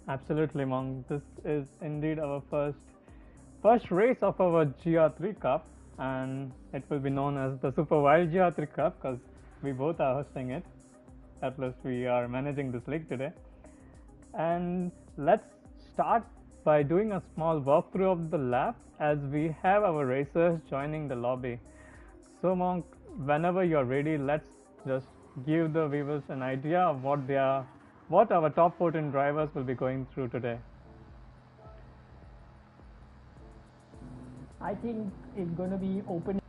Absolutely, Monk. This is indeed our first race of our Gr3 Cup, and it will be known as the Super Wild Gr3 Cup because we both are hosting it. At least we are managing this league today. And let's start by doing a small walkthrough of the lap as we have our racers joining the lobby. So, Monk, whenever you're ready, let's just give the viewers an idea of what our top 14 drivers will be going through today. I think it's going to be open.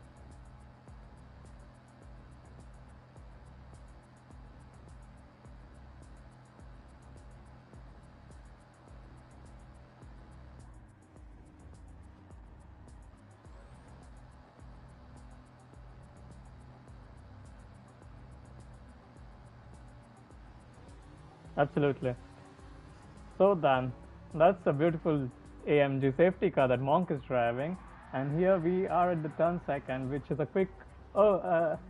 Absolutely. So then, that's a beautiful AMG safety car that Monk is driving, and here we are at the turn second, which is a quick.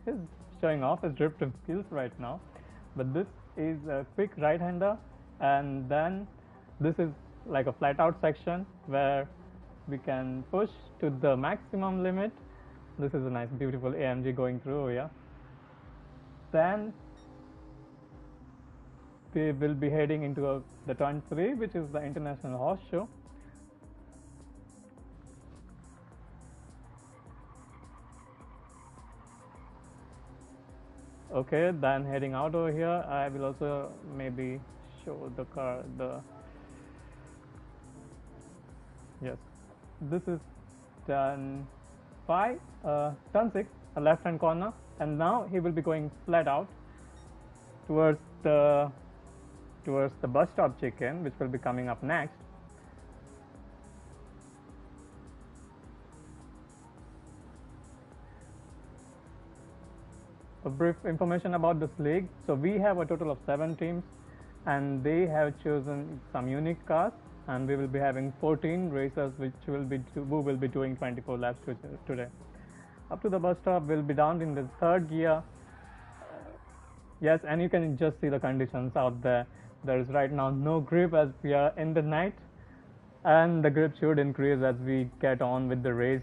He's showing off his drifting skills right now, but this is a quick right-hander, and then this is like a flat-out section where we can push to the maximum limit. This is a nice, beautiful AMG going through here. Then we will be heading into the turn 3, which is the International Horse Show. Okay, then heading out over here, I will also maybe show the car. Yes, this is turn 5, turn 6, a left-hand corner, and now he will be going flat out towards the bus stop chicken, which will be coming up next. A brief information about this league. So we have a total of 7 teams, and they have chosen some unique cars, and we will be having 14 racers, who will be doing 24 laps today. Up to the bus stop, we'll be down in the third gear. Yes, and you can just see the conditions out there. There is right now no grip as we are in the night, and the grip should increase as we get on with the race.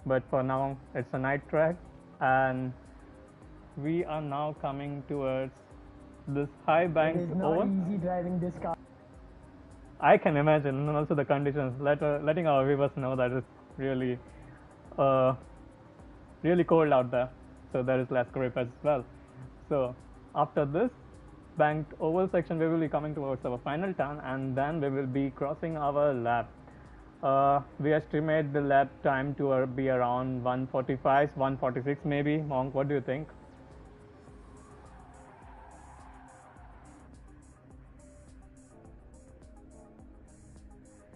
But for now, it's a night track, and we are now coming towards this high bank. It is not easy driving this car. I can imagine, and also the conditions. Letting our viewers know that it's really, really cold out there, so there is less grip as well. So after this banked oval section, we will be coming towards our final turn, and then we will be crossing our lap. We estimate the lap time to be around 145, 146 maybe. Monk, what do you think?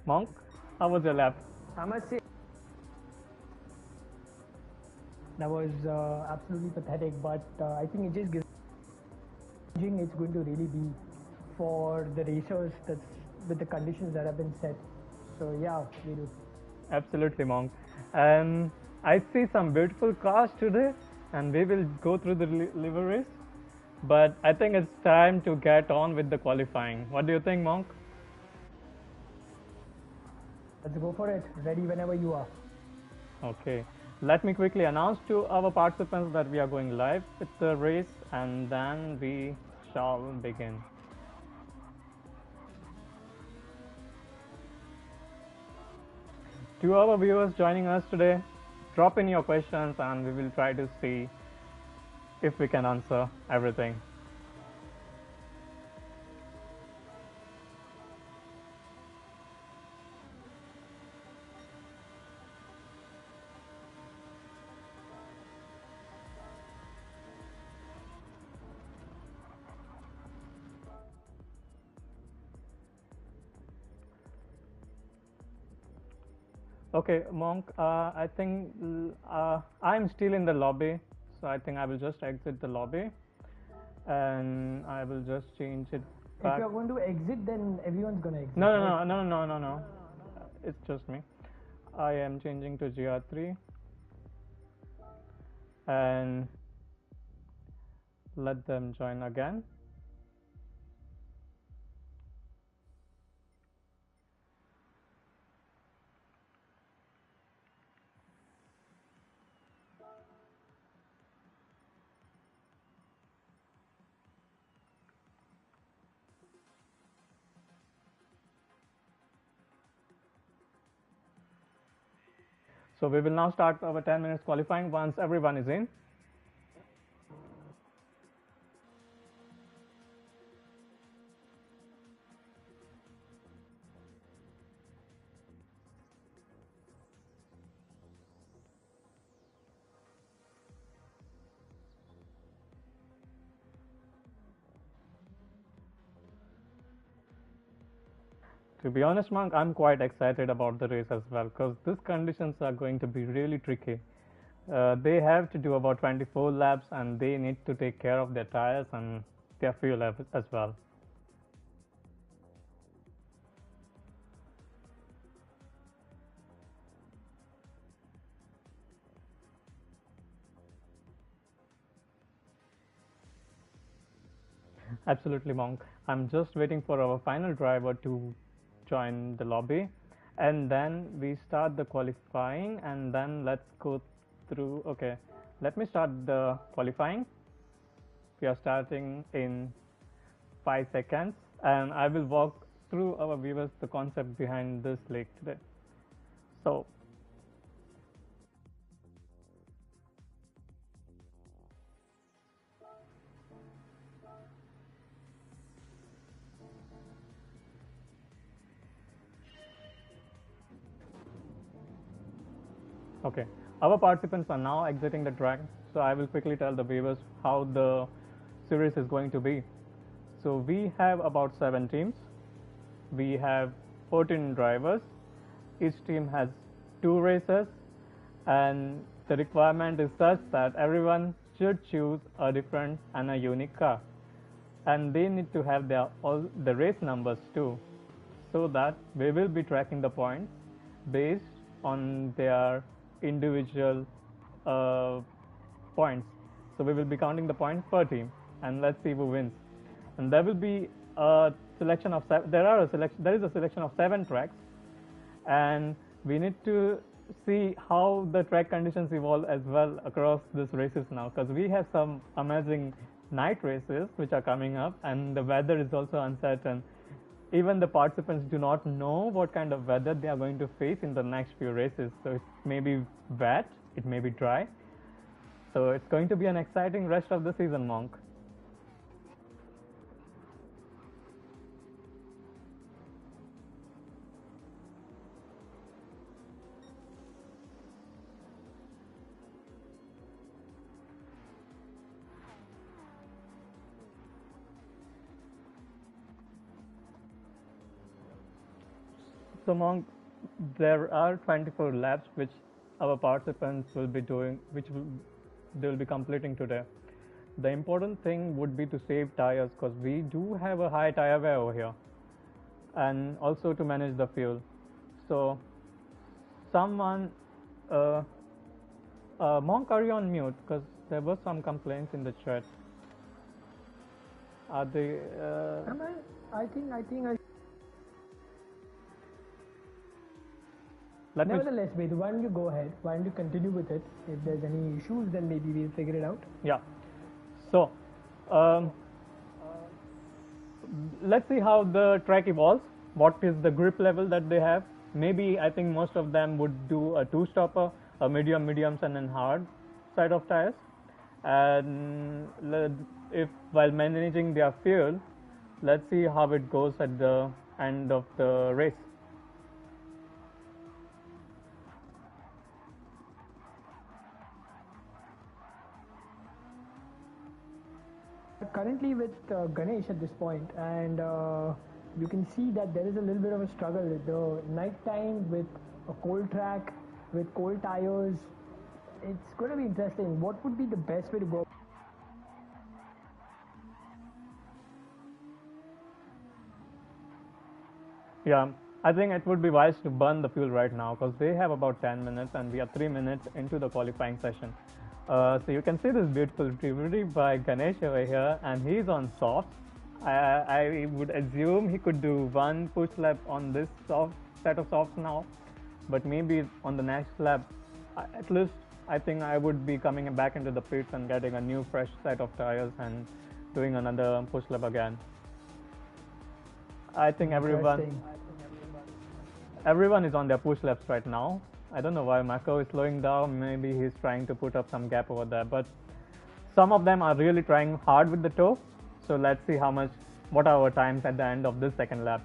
Monk, how was your lap? I must say that was absolutely pathetic, but I think it just gives. It's going to really be for the racers that's with the conditions that have been set. So yeah, we do. Absolutely, Monk. And I see some beautiful cars today, and we will go through the liveries. But I think it's time to get on with the qualifying. What do you think, Monk? Let's go for it. Ready whenever you are. Okay. Let me quickly announce to our participants that we are going live with the race, and then we shall begin. To our viewers joining us today, drop in your questions and we will try to see if we can answer everything. Okay, Monk, I think I'm still in the lobby, so I think I will just exit the lobby and I will just change it back. If you're going to exit, then everyone's going to exit. No. It's just me. I am changing to Gr3 and let them join again. So we will now start our 10 minutes qualifying once everyone is in. To be honest, Monk, I'm quite excited about the race as well because these conditions are going to be really tricky. They have to do about 24 laps and they need to take care of their tires and their fuel as well. Absolutely, Monk. I'm just waiting for our final driver to join the lobby, and then we start the qualifying, and then let's go through. Okay, let me start the qualifying. We are starting in 5 seconds, and I will walk through our viewers the concept behind this league today. So okay, our participants are now exiting the track, so I will quickly tell the viewers how the series is going to be. So we have about 7 teams. We have 14 drivers. Each team has 2 racers, and the requirement is such that everyone should choose a different and a unique car, and they need to have all the race numbers too, so that we will be tracking the points based on their individual points. So we will be counting the points per team, and let's see who wins. And there will be a selection of there is a selection of 7 tracks, and we need to see how the track conditions evolve as well across these races now, because we have some amazing night races which are coming up, and the weather is also uncertain. Even the participants do not know what kind of weather they are going to face in the next few races. So it may be wet, it may be dry. So it's going to be an exciting rest of the season, Monk. So, Monk, there are 24 laps which our participants will be doing, they will be completing today. The important thing would be to save tires, because we do have a high tire wear over here, and also to manage the fuel. So someone, Monk, are you on mute? Because there were some complaints in the chat. Are they? Am I think I. Nevertheless, wait, why don't you go ahead? Why don't you continue with it? If there's any issues, then maybe we'll figure it out. Yeah. So, let's see how the track evolves. What is the grip level that they have? Maybe I think most of them would do a 2-stopper, a medium, mediums, and then hard side of tires. And if while managing their fuel, let's see how it goes at the end of the race. Currently with Ganesh at this point, and you can see that there is a little bit of a struggle. The night time with a cold track, with cold tires, it's going to be interesting. What would be the best way to go? Yeah, I think it would be wise to burn the fuel right now, because they have about 10 minutes and we are 3 minutes into the qualifying session. So you can see this beautiful delivery by Ganesh over here, and he's on softs. I would assume he could do 1 push lap on this set of softs now, but maybe on the next lap, at least I think I would be coming back into the pits and getting a new fresh set of tires and doing another push lap again. I think everyone is on their push laps right now. I don't know why Mako is slowing down. Maybe he's trying to put up some gap over there. But some of them are really trying hard with the toe. So let's see what are our times at the end of this second lap.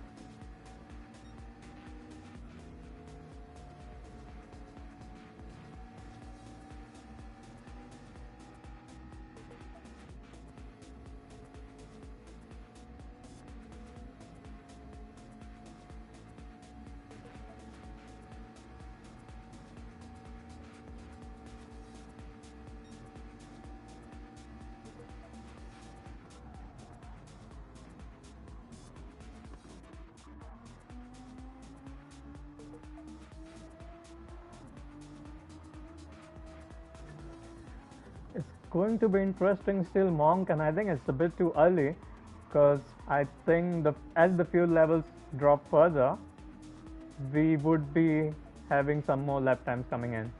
It's going to be interesting still, Monk, and I think it's a bit too early because I think as the fuel levels drop further, we would be having some more lap times coming in.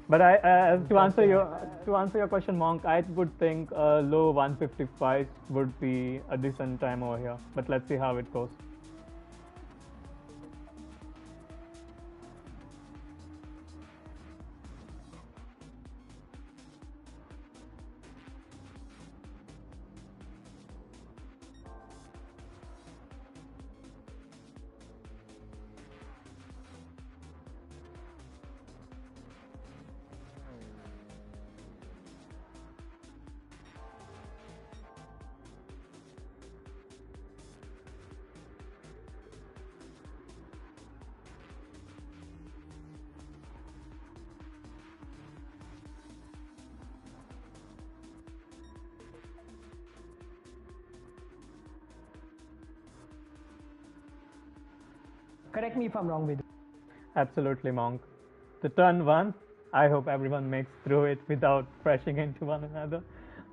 But to answer your question, Monk, I would think low 155 would be a decent time over here. But let's see how it goes. Correct me if I'm wrong, Vidhu. Absolutely, Monk. The turn one, I hope everyone makes through it without crashing into one another.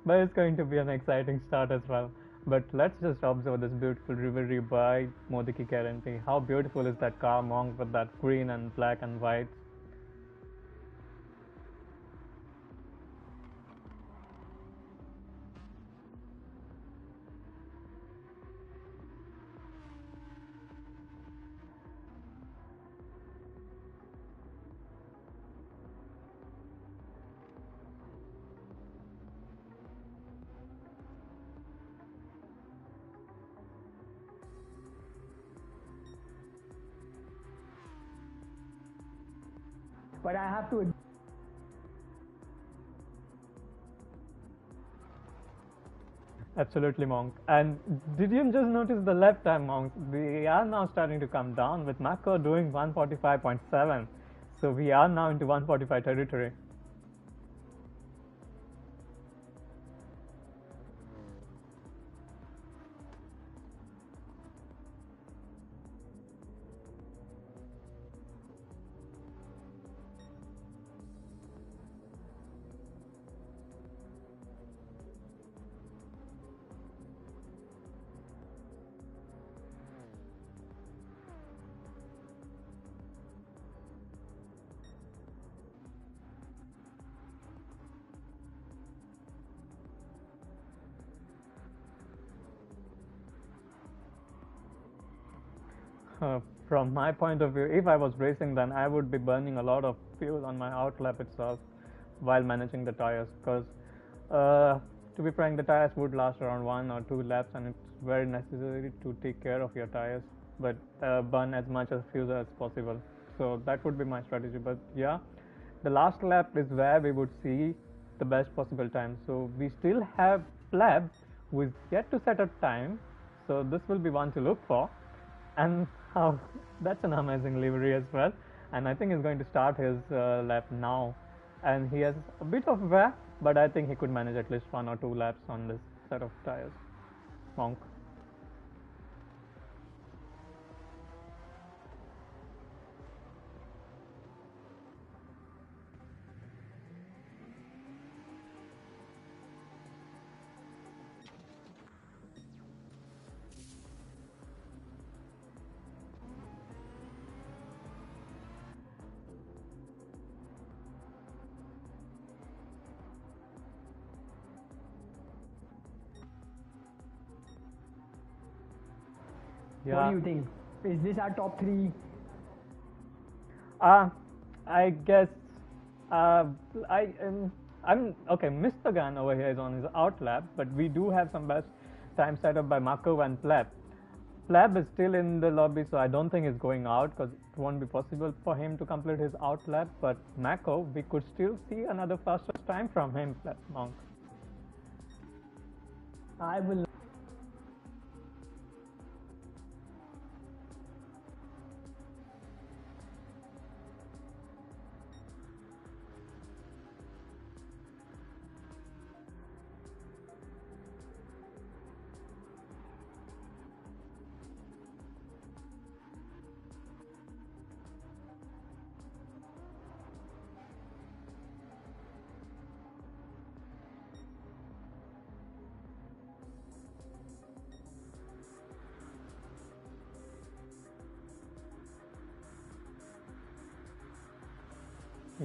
But it's going to be an exciting start as well. But let's just observe this beautiful livery by Modiki Guarantee. How beautiful is that car, Monk, with that green and black and white. But I have to. Absolutely, Monk. And did you just notice the left time, Monk? We are now starting to come down with Mako doing 145.7. So we are now into 145 territory. From my point of view, if I was racing, then I would be burning a lot of fuel on my outlap itself while managing the tires. Because, to be frank, the tires would last around 1 or 2 laps, and it's very necessary to take care of your tires, but burn as much as fuel as possible. So that would be my strategy. But yeah, the last lap is where we would see the best possible time. So we still have Pleb, who is yet to set a time. So this will be one to look for. And that's an amazing livery as well. And I think he's going to start his lap now. And he has a bit of wear, but I think he could manage at least 1 or 2 laps on this set of tires. Monk. What do you think? Is this our top three Uh, I guess uh, I I'm okay. Mr. Gan over here is on his out lap, but we do have some best time set up by Markov and Pleb. Pleb is still in the lobby, so I don't think he's going out because it won't be possible for him to complete his out lap. But Mako, we could still see another fastest time from him, Monk. I will.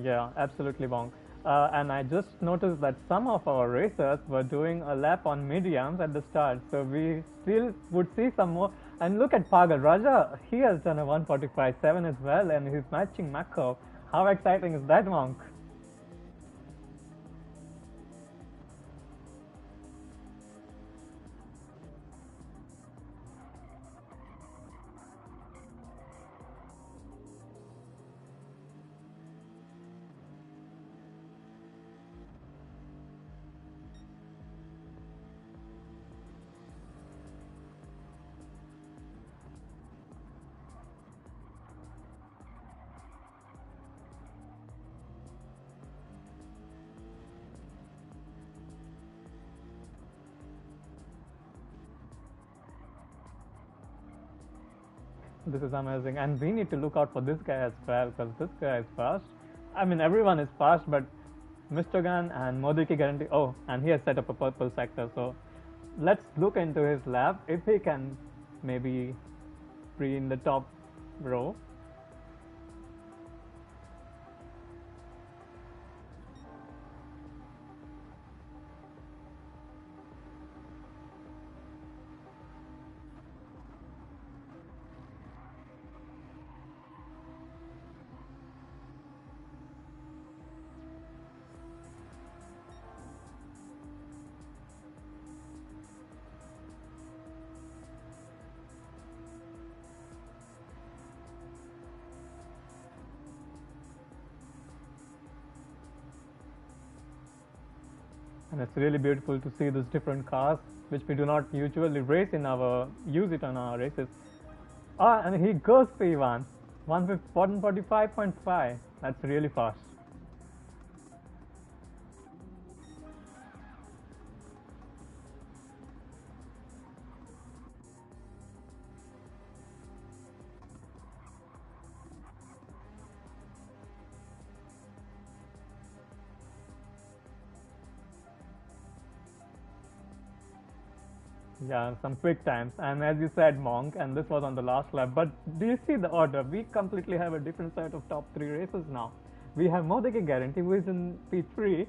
Yeah, absolutely, Bonk. And I just noticed that some of our racers were doing a lap on mediums at the start, so we still would see some more. And look at Pagal Raja, he has done a 145.7 as well, and he's matching Mako. How exciting is that, Monk? This is amazing, and we need to look out for this guy as well because this guy is fast. I mean, everyone is fast, but Mr. Gun and Modi ki guarantee. Oh, and he has set up a purple sector, so let's look into his lab if he can maybe be in the top row. And it's really beautiful to see these different cars which we do not usually use it on our races. Ah, and he goes P1, 145.5. That's really fast. Yeah, some quick times. And as you said, Monk, and this was on the last lap. But do you see the order? We completely have a different set of top three races now. We have Modiki Guarantee, who is in P3,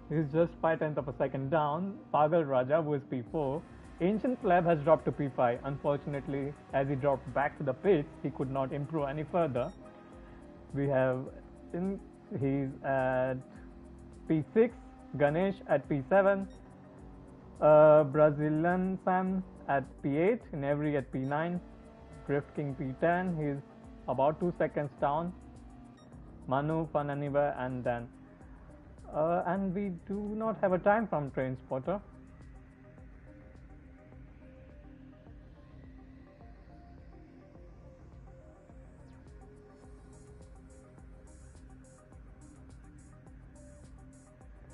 who's just 5/10 of a second down. Pagal Raja, who is P4. Ancient Pleb has dropped to P5. Unfortunately, as he dropped back to the pits, he could not improve any further. We have he's at P6, Ganesh at P7, Brazilian Sam at P8, Nevri at P9, Grift King P10, he's about 2 seconds down, Manu, Fananiva, and Dan. And we do not have a time from Train Spotter.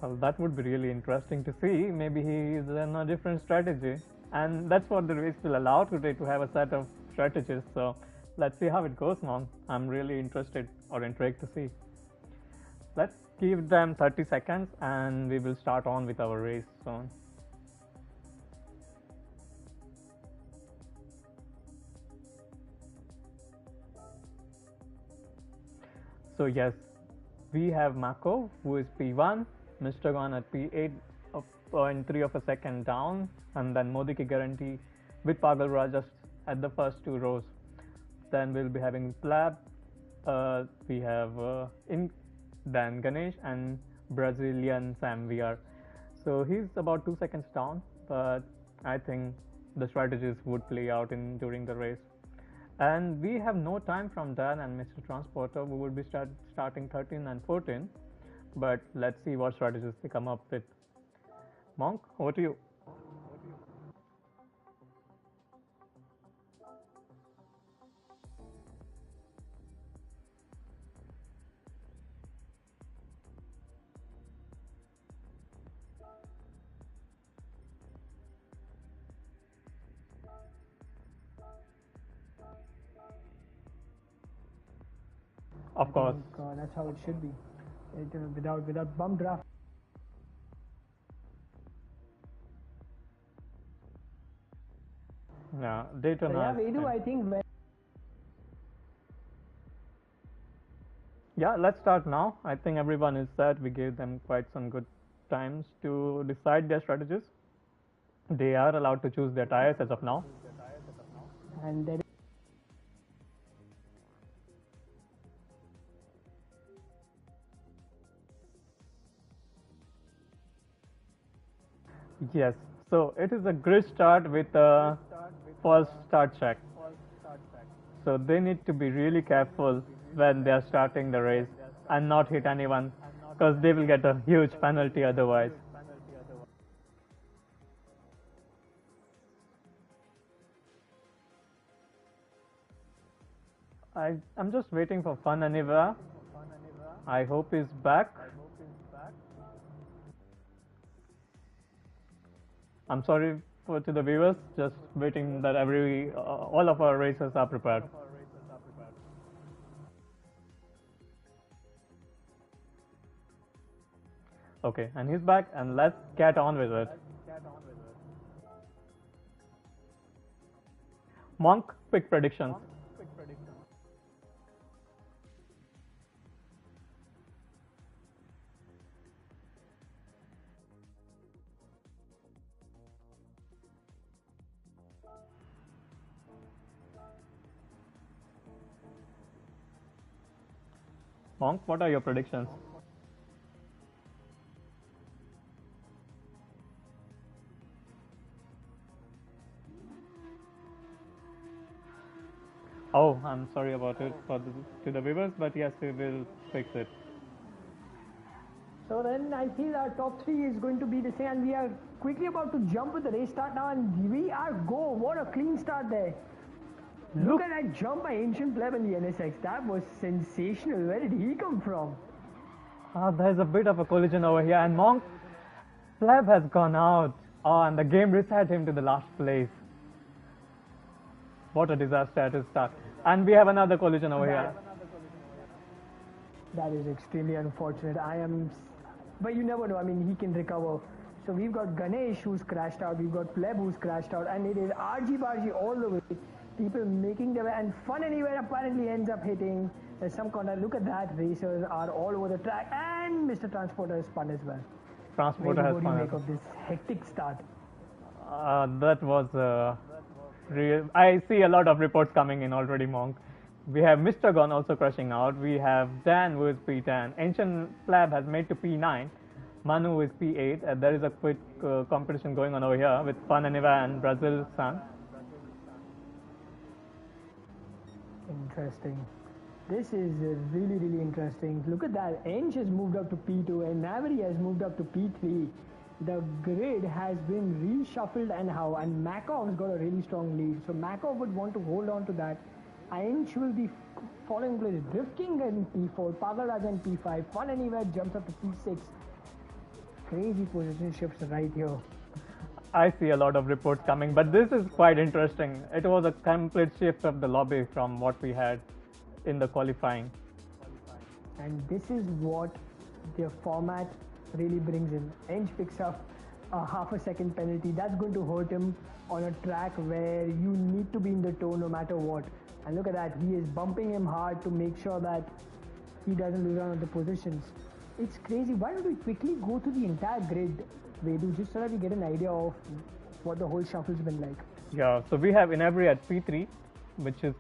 Well, that would be really interesting to see. Maybe he is in a different strategy. And that's what the race will allow today, to have a set of strategies. So let's see how it goes, Mom. I'm really interested or intrigued to see. Let's give them 30 seconds and we will start on with our race soon. So yes, we have Mako, who is P1, Mr. Gon at P8, 0.3 of a second down, and then Modi Ki Guarantee with Pagal Raja at the first two rows. Then we'll be having Plab, we have Dan Ganesh and Brazilian Sam VR. So he's about 2 seconds down, but I think the strategies would play out in during the race. And we have no time from Dan and Mr. Transporter. We will be starting 13 and 14, but let's see what strategies they come up with. Monk, over to you. Of course. That's how it should be. Without bum draft. Yeah, Daytona. Yeah, Vedu, I think. Yeah, let's start now. I think everyone is set. We gave them quite some good times to decide their strategies. They are allowed to choose their tires as of now. And there Yes, so it is a grid start with a false start check. So they need to be really careful when they are starting the race and not hit anyone, because they will get a huge penalty otherwise. I'm just waiting for Fun Aniva. I hope he's back. I'm sorry to the viewers, just waiting that all of our racers are prepared. Okay, and he's back, and let's get on with it. Monk, quick predictions. Monk, what are your predictions? Oh, I'm sorry about it to the viewers, but yes, we will fix it. So then I feel our top three is going to be the same, and we are quickly about to jump with the race start now, and we are go. What a clean start there. Look at that jump by Ancient Pleb in the NSX. That was sensational. Where did he come from? There's a bit of a collision over here, and Monk Pleb has gone out. Oh, and the game reset him to the last place. What a disaster at his start. And we have another collision over here. That is extremely unfortunate. But you never know. I mean, he can recover. So we've got Ganesh who's crashed out. We've got Pleb who's crashed out. And it is RG Bargy all the way. People making their way. And Fun Anywhere apparently ends up hitting. There's some contact. Look at that. Racers are all over the track. And Mr. Transporter has spun as well. Transporter has spun. What do you make of this hectic start? That was real. I see a lot of reports coming in already, Monk. We have Mr. Gon also crashing out. We have Dan who is P10. Ancient Flab has made to P9. Manu is P8. There is a quick competition going on over here with Fun Aniva and Brazil San. Interesting. This is really, really interesting. Look at that. Ench has moved up to P2 and Navary has moved up to P3. The grid has been reshuffled and how. And Makov's got a really strong lead. So Makov would want to hold on to that. Ench will be following place. Drift King in P4. Pagalraj in P5. Fun Anywhere jumps up to P6. Crazy position shifts right here. I see a lot of reports coming, but this is quite interesting. It was a complete shift of the lobby from what we had in the qualifying. And this is what the format really brings in. Ench picks up a half a second penalty. That's going to hurt him on a track where you need to be in the toe no matter what. And look at that, he is bumping him hard to make sure that he doesn't lose out on the positions. It's crazy. Why don't we quickly go through the entire grid, Vedu, just so that we get an idea of what the whole shuffle's been like. Yeah, so we have Inabri at P3, which is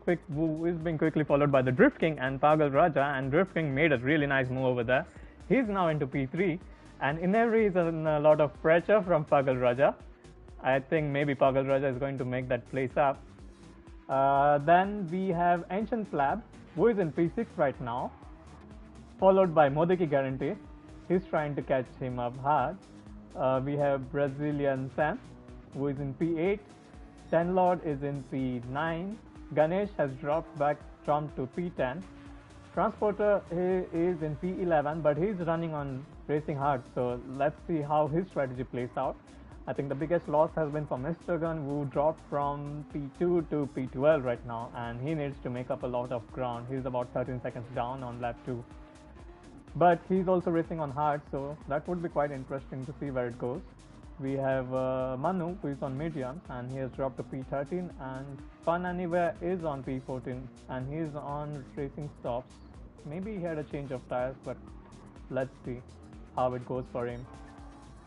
being quickly followed by the Drift King and Pagal Raja, and Drift King made a really nice move over there. He's now into P3, and in every is a lot of pressure from Pagal Raja. I think maybe Pagal Raja is going to make that place up. Then we have Ancient Flab, who is in P6 right now, followed by Modiki Guarantee. He's trying to catch him up hard. We have Brazilian Sam, who is in P8. Tenlord is in P9. Ganesh has dropped to P10. Transporter is in P11, but he's running on racing hard. So let's see how his strategy plays out. I think the biggest loss has been for Mr. Gun, who dropped from P2 to P12 right now, and he needs to make up a lot of ground. He's about 13 seconds down on lap 2. But he's also racing on hard, so that would be quite interesting to see where it goes. We have Manu, who is on medium, and he has dropped to P13, and Fun Anywhere is on P14, and he is on racing stops. Maybe he had a change of tires, but let's see how it goes for him.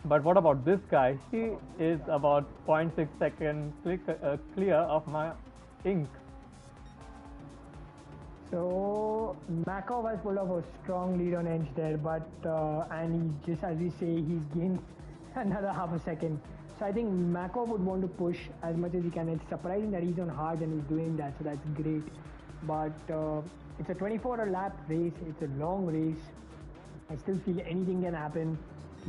But what about this guy? He is about 0.6 seconds clear of my ink. So Makov has pulled off a strong lead on Edge there, but and he just, as we say, he's gained another half a second. So I think Makov would want to push as much as he can. It's surprising that he's on hard and he's doing that, so that's great. But it's a 24 lap race. It's a long race. I still feel anything can happen.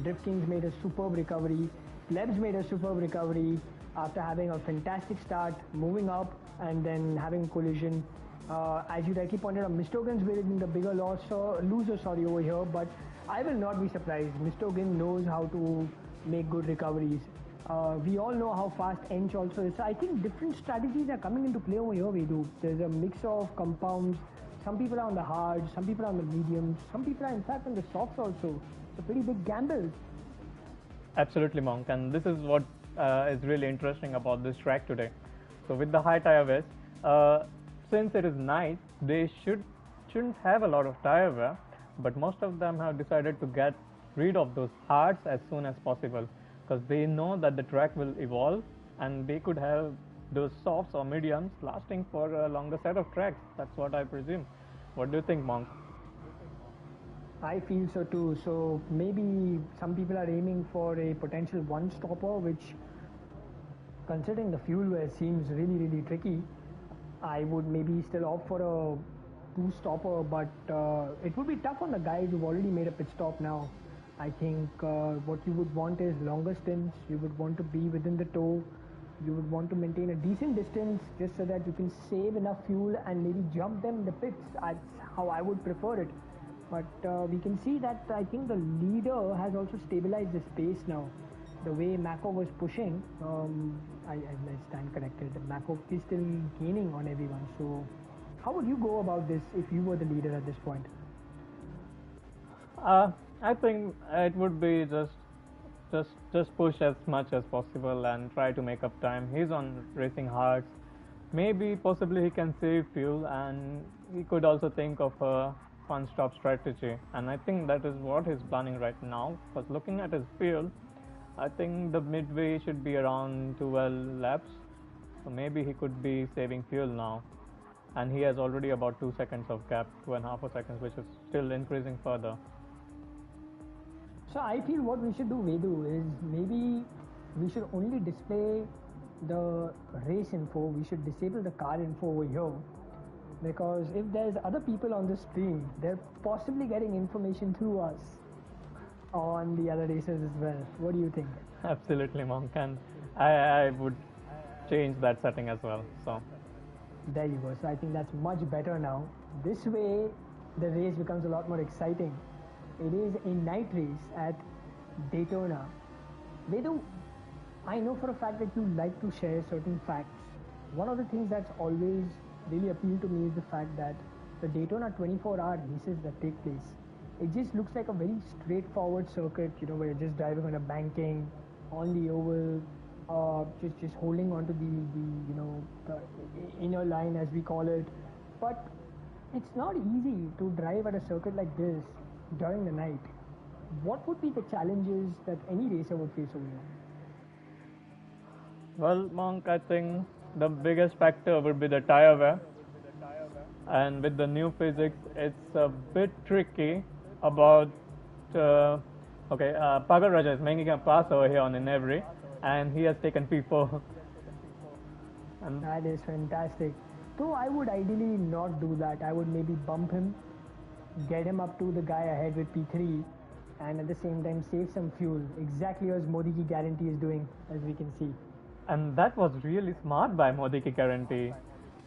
Drift King's made a superb recovery. Plebs made a superb recovery after having a fantastic start, moving up and then having collision. As you rightly pointed out, Mistogan's been the bigger loser over here, but I will not be surprised. Mistogan knows how to make good recoveries. We all know how fast Ench also is. So I think different strategies are coming into play over here, Vedu. There's a mix of compounds. Some people are on the hard, some people are on the mediums, some people are in fact on the softs also. It's a pretty big gamble. Absolutely, Monk, and this is what is really interesting about this track today. So with the high tire wear, since it is night, they shouldn't have a lot of tire wear, but most of them have decided to get rid of those hards as soon as possible, because they know that the track will evolve and they could have those softs or mediums lasting for a longer set of tracks. That's what I presume. What do you think, Monk? I feel so too. So maybe some people are aiming for a potential one stopper, which, considering the fuel wear, seems really tricky. I would maybe still opt for a two stopper, but it would be tough on the guys who've already made a pit stop now. I think what you would want is longer stints. You would want to be within the tow. You would want to maintain a decent distance just so that you can save enough fuel and maybe jump them in the pits. That's how I would prefer it. But we can see that I think the leader has also stabilized the pace now. The way Mako was pushing, I stand corrected. Mako is still gaining on everyone. So how would you go about this if you were the leader at this point? I think it would be just push as much as possible and try to make up time. He's on racing hard. Maybe possibly he can save fuel, and he could also think of a fun stop strategy, and I think that is what he's planning right now, because looking at his fuel, I think the midway should be around 12 laps, so maybe he could be saving fuel now, and he has already about 2 seconds of gap, 2.5 seconds, which is still increasing further. So I feel what we should do, Vedu, is maybe we should only display the race info. We should disable the car info over here, because if there's other people on the stream, they're possibly getting information through us on the other races as well. What do you think? Absolutely, Monk, and I would change that setting as well. So there you go. So I think that's much better now. This way the race becomes a lot more exciting. It is a night race at Daytona. Vedu, I know for a fact that you like to share certain facts. One of the things that's always really appealed to me is the fact that the Daytona 24-hour races that take place, it just looks like a very straightforward circuit, where you're just driving on a banking, on the oval, just holding onto the inner line, as we call it. But it's not easy to drive at a circuit like this during the night. What would be the challenges that any racer would face over here? Well, Monk, I think the biggest factor would be the tire wear. And with the new physics, it's a bit tricky about. Pagal Raja is making a pass over here on Inevri, and he has taken P4. And That is fantastic. So I would ideally not do that. I would maybe bump him, get him up to the guy ahead with P3, and at the same time save some fuel. Exactly as Modi Ki Guarantee is doing, as we can see. And that was really smart by Modi Ki Guarantee.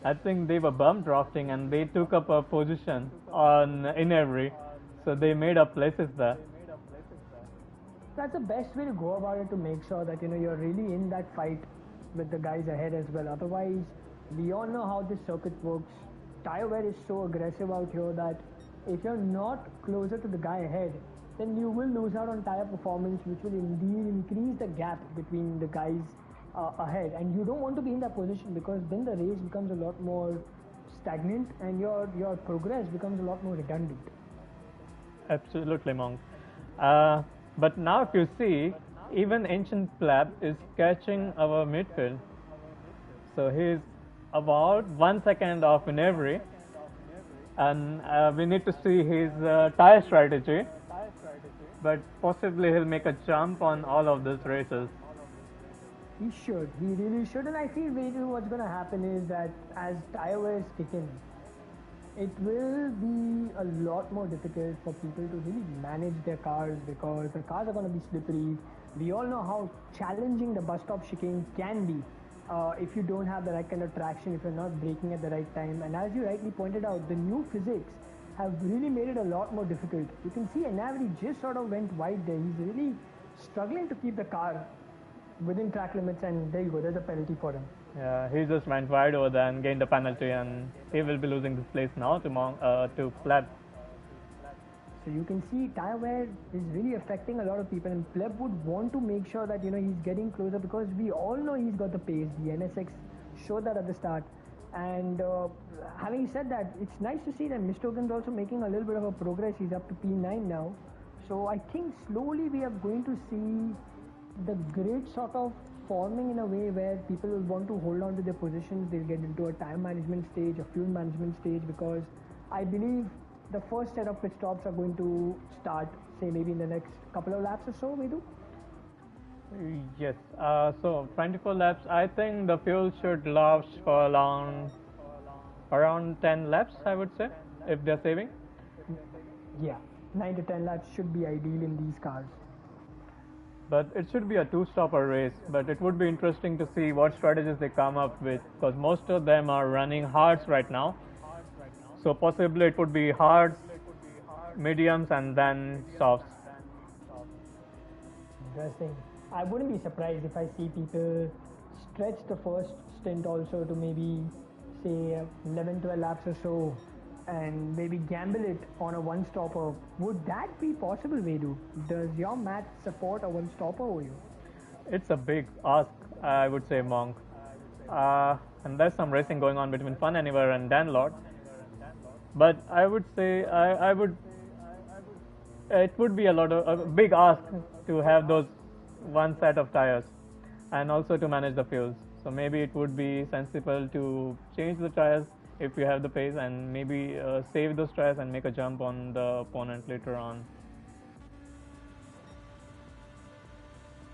I think they were bump drafting and they took up a position on Inevri, so they made up places there. That's the best way to go about it, to make sure that you're really in that fight with the guys ahead as well. Otherwise, we all know how this circuit works. Tire wear is so aggressive out here that if you're not closer to the guy ahead, then you will lose out on tire performance, which will indeed increase the gap between the guys ahead. And you don't want to be in that position, because then the race becomes a lot more stagnant and your progress becomes a lot more redundant. Absolutely, Monk. But now if you see, even Ancient Pleb is catching our midfield. So he's about 1 second off in every. And we need to see his tire strategy. But possibly he'll make a jump on all of these races. He should. He really should. And I feel maybe what's going to happen is that as tire wears kick in, it will be a lot more difficult for people to really manage their cars, because the cars are going to be slippery. We all know how challenging the bus stop chicane can be if you don't have the right kind of traction, if you're not braking at the right time. And as you rightly pointed out, the new physics have really made it a lot more difficult. You can see Inavri just sort of went wide there. He's really struggling to keep the car within track limits, and there you go, there's a penalty for him. Yeah, he just went wide over there and gained a penalty, and he will be losing this place now to Pleb. So you can see tire wear is really affecting a lot of people, and Pleb would want to make sure that he's getting closer, because we all know he's got the pace. The NSX showed that at the start. And having said that, it's nice to see that Mr. Hogan's also making a little bit of a progress. He's up to P9 now. So I think slowly we are going to see the grid sort of forming in a way where people will want to hold on to their positions. They'll get into a time management stage, a fuel management stage, because I believe the first set of pit stops are going to start, say maybe in the next couple of laps or so, Vedu? Yes, so 24 laps. I think the fuel should last for around 10 laps, I would say, if they're saving. Yeah, 9 to 10 laps should be ideal in these cars. But it should be a two-stopper race. But it would be interesting to see what strategies they come up with, because most of them are running hards right now. So possibly it would be hards, mediums, and then softs. Interesting. I wouldn't be surprised if I see people stretch the first stint also to maybe say 11, 12 laps or so, and maybe gamble it on a one-stopper. Would that be possible, Vedu? Does your math support a one-stopper over you? It's a big ask, I would say, Monk. And there's some racing going on between Fun Anywhere and Danlord. But I would say it would be a big ask to have those one set of tires, and also to manage the fuels. So maybe it would be sensible to change the tires if you have the pace, and maybe save those tires and make a jump on the opponent later on.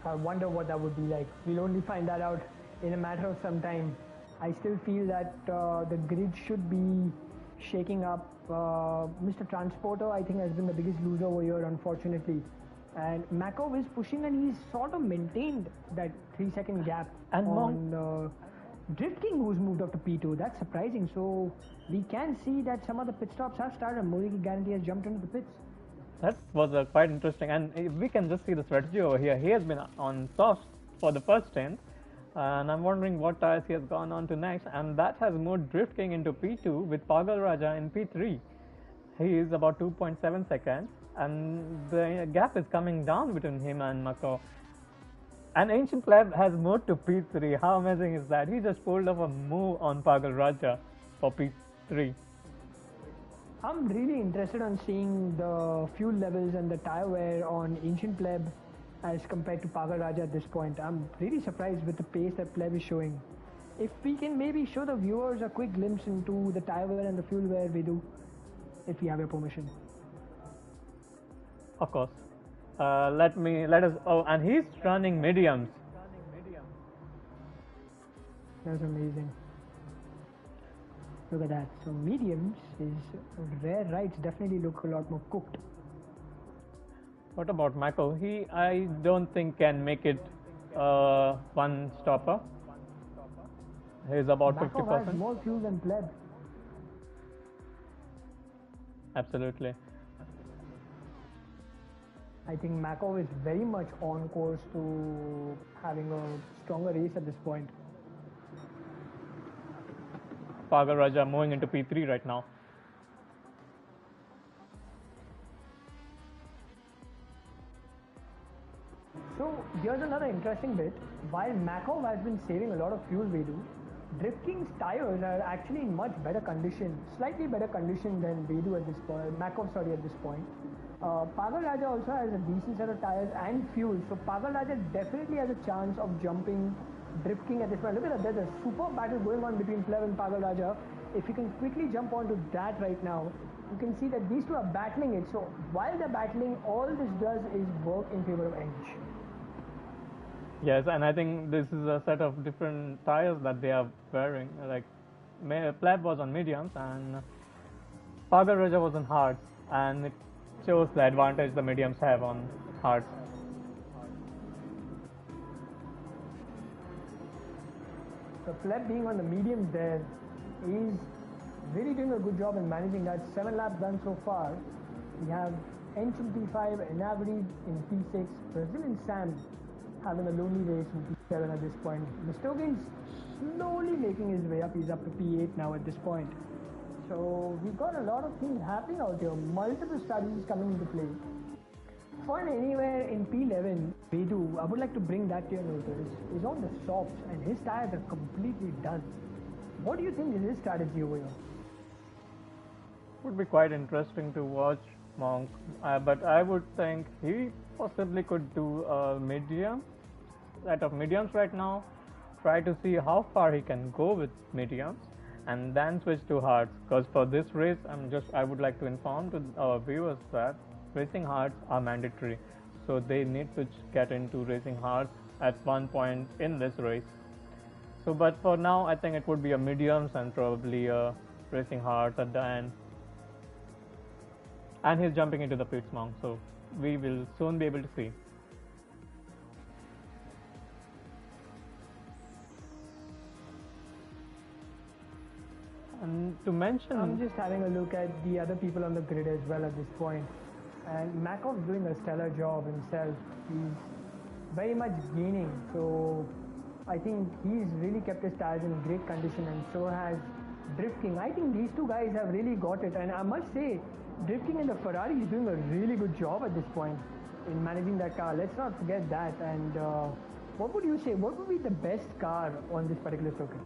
I wonder what that would be like. We'll only find that out in a matter of some time. I still feel that the grid should be shaking up. Mr. Transporter, I think, has been the biggest loser over here, unfortunately. And Makov is pushing, and he's sort of maintained that 3-second gap and on Drift King, who's moved up to P2. That's surprising. So we can see that some of the pit stops have started, and Modi Ki Guarantee has jumped into the pits. That was quite interesting, and we can just see the strategy over here. He has been on softs for the first stint, and I'm wondering what tires he has gone on to next, and that has moved Drift King into P2 with Pagal Raja in P3. He is about 2.7 seconds, and the gap is coming down between him and Mako. And Ancient Pleb has moved to P3. How amazing is that? He just pulled off a move on Pagal Raja for P3. I'm really interested on seeing the fuel levels and the tire wear on Ancient Pleb as compared to Pagal Raja at this point. I'm really surprised with the pace that Pleb is showing. If we can maybe show the viewers a quick glimpse into the tire wear and the fuel wear we do, if we have your permission. Of course. Let us. Oh, and he's running mediums. That's amazing. Look at that. So mediums is rare rights definitely look a lot more cooked. What about Mako? I don't think can make it one stopper. He's about Mako 50%. has more fuel than Pleb. Absolutely. I think Mako is very much on course to having a stronger race at this point. Pagal Raja moving into P3 right now. So here's another interesting bit. While Mako has been saving a lot of fuel, Vedu, Drift King's tires are actually in much better condition, slightly better condition than Vedu at this point. Mako, sorry, at this point. Pagal Raja also has a decent set of tires and fuel, so Pagal Raja definitely has a chance of jumping Drift King at this point. Look at that, there's a super battle going on between Pleb and Pagal Raja. If you can quickly jump onto that right now, you can see that these two are battling it. So while they're battling, all this does is work in favor of Edge. Yes, and I think this is a set of different tires that they are wearing. Like Pleb was on mediums and Pagal Raja was on hards, and it shows the advantage the mediums have on hards. So Pleb being on the mediums there is really doing a good job in managing that. 7 laps done so far. We have Ench in P5, Enavri in P6, Brazilian Sam having a lonely race in P7 at this point. Mustogin's slowly making his way up. He's up to P8 now at this point. So we've got a lot of things happening out here. Multiple strategies coming into play. For an anywhere in P11, Vedu, I would like to bring that to your notice, is on the softs and his tires are completely done. What do you think is his strategy over here? Would be quite interesting to watch Monk, but I would think he possibly could do a medium, set of mediums right now, try to see how far he can go with mediums, and then switch to hards. Because for this race, I would like to inform to our viewers that racing hards are mandatory, so they need to get into racing hards at one point in this race. So, but for now, I think it would be a mediums and probably a racing hards at the end. And he's jumping into the pits, Monk, so we will soon be able to see. And to mention, I'm just having a look at the other people on the grid as well at this point. And Makov's doing a stellar job himself. He's very much gaining. So I think he's really kept his tires in great condition, and so has Drift King. I think these two guys have really got it. And I must say, Drift King and the Ferrari is doing a really good job at this point in managing that car. Let's not forget that. And what would you say? What would be the best car on this particular circuit?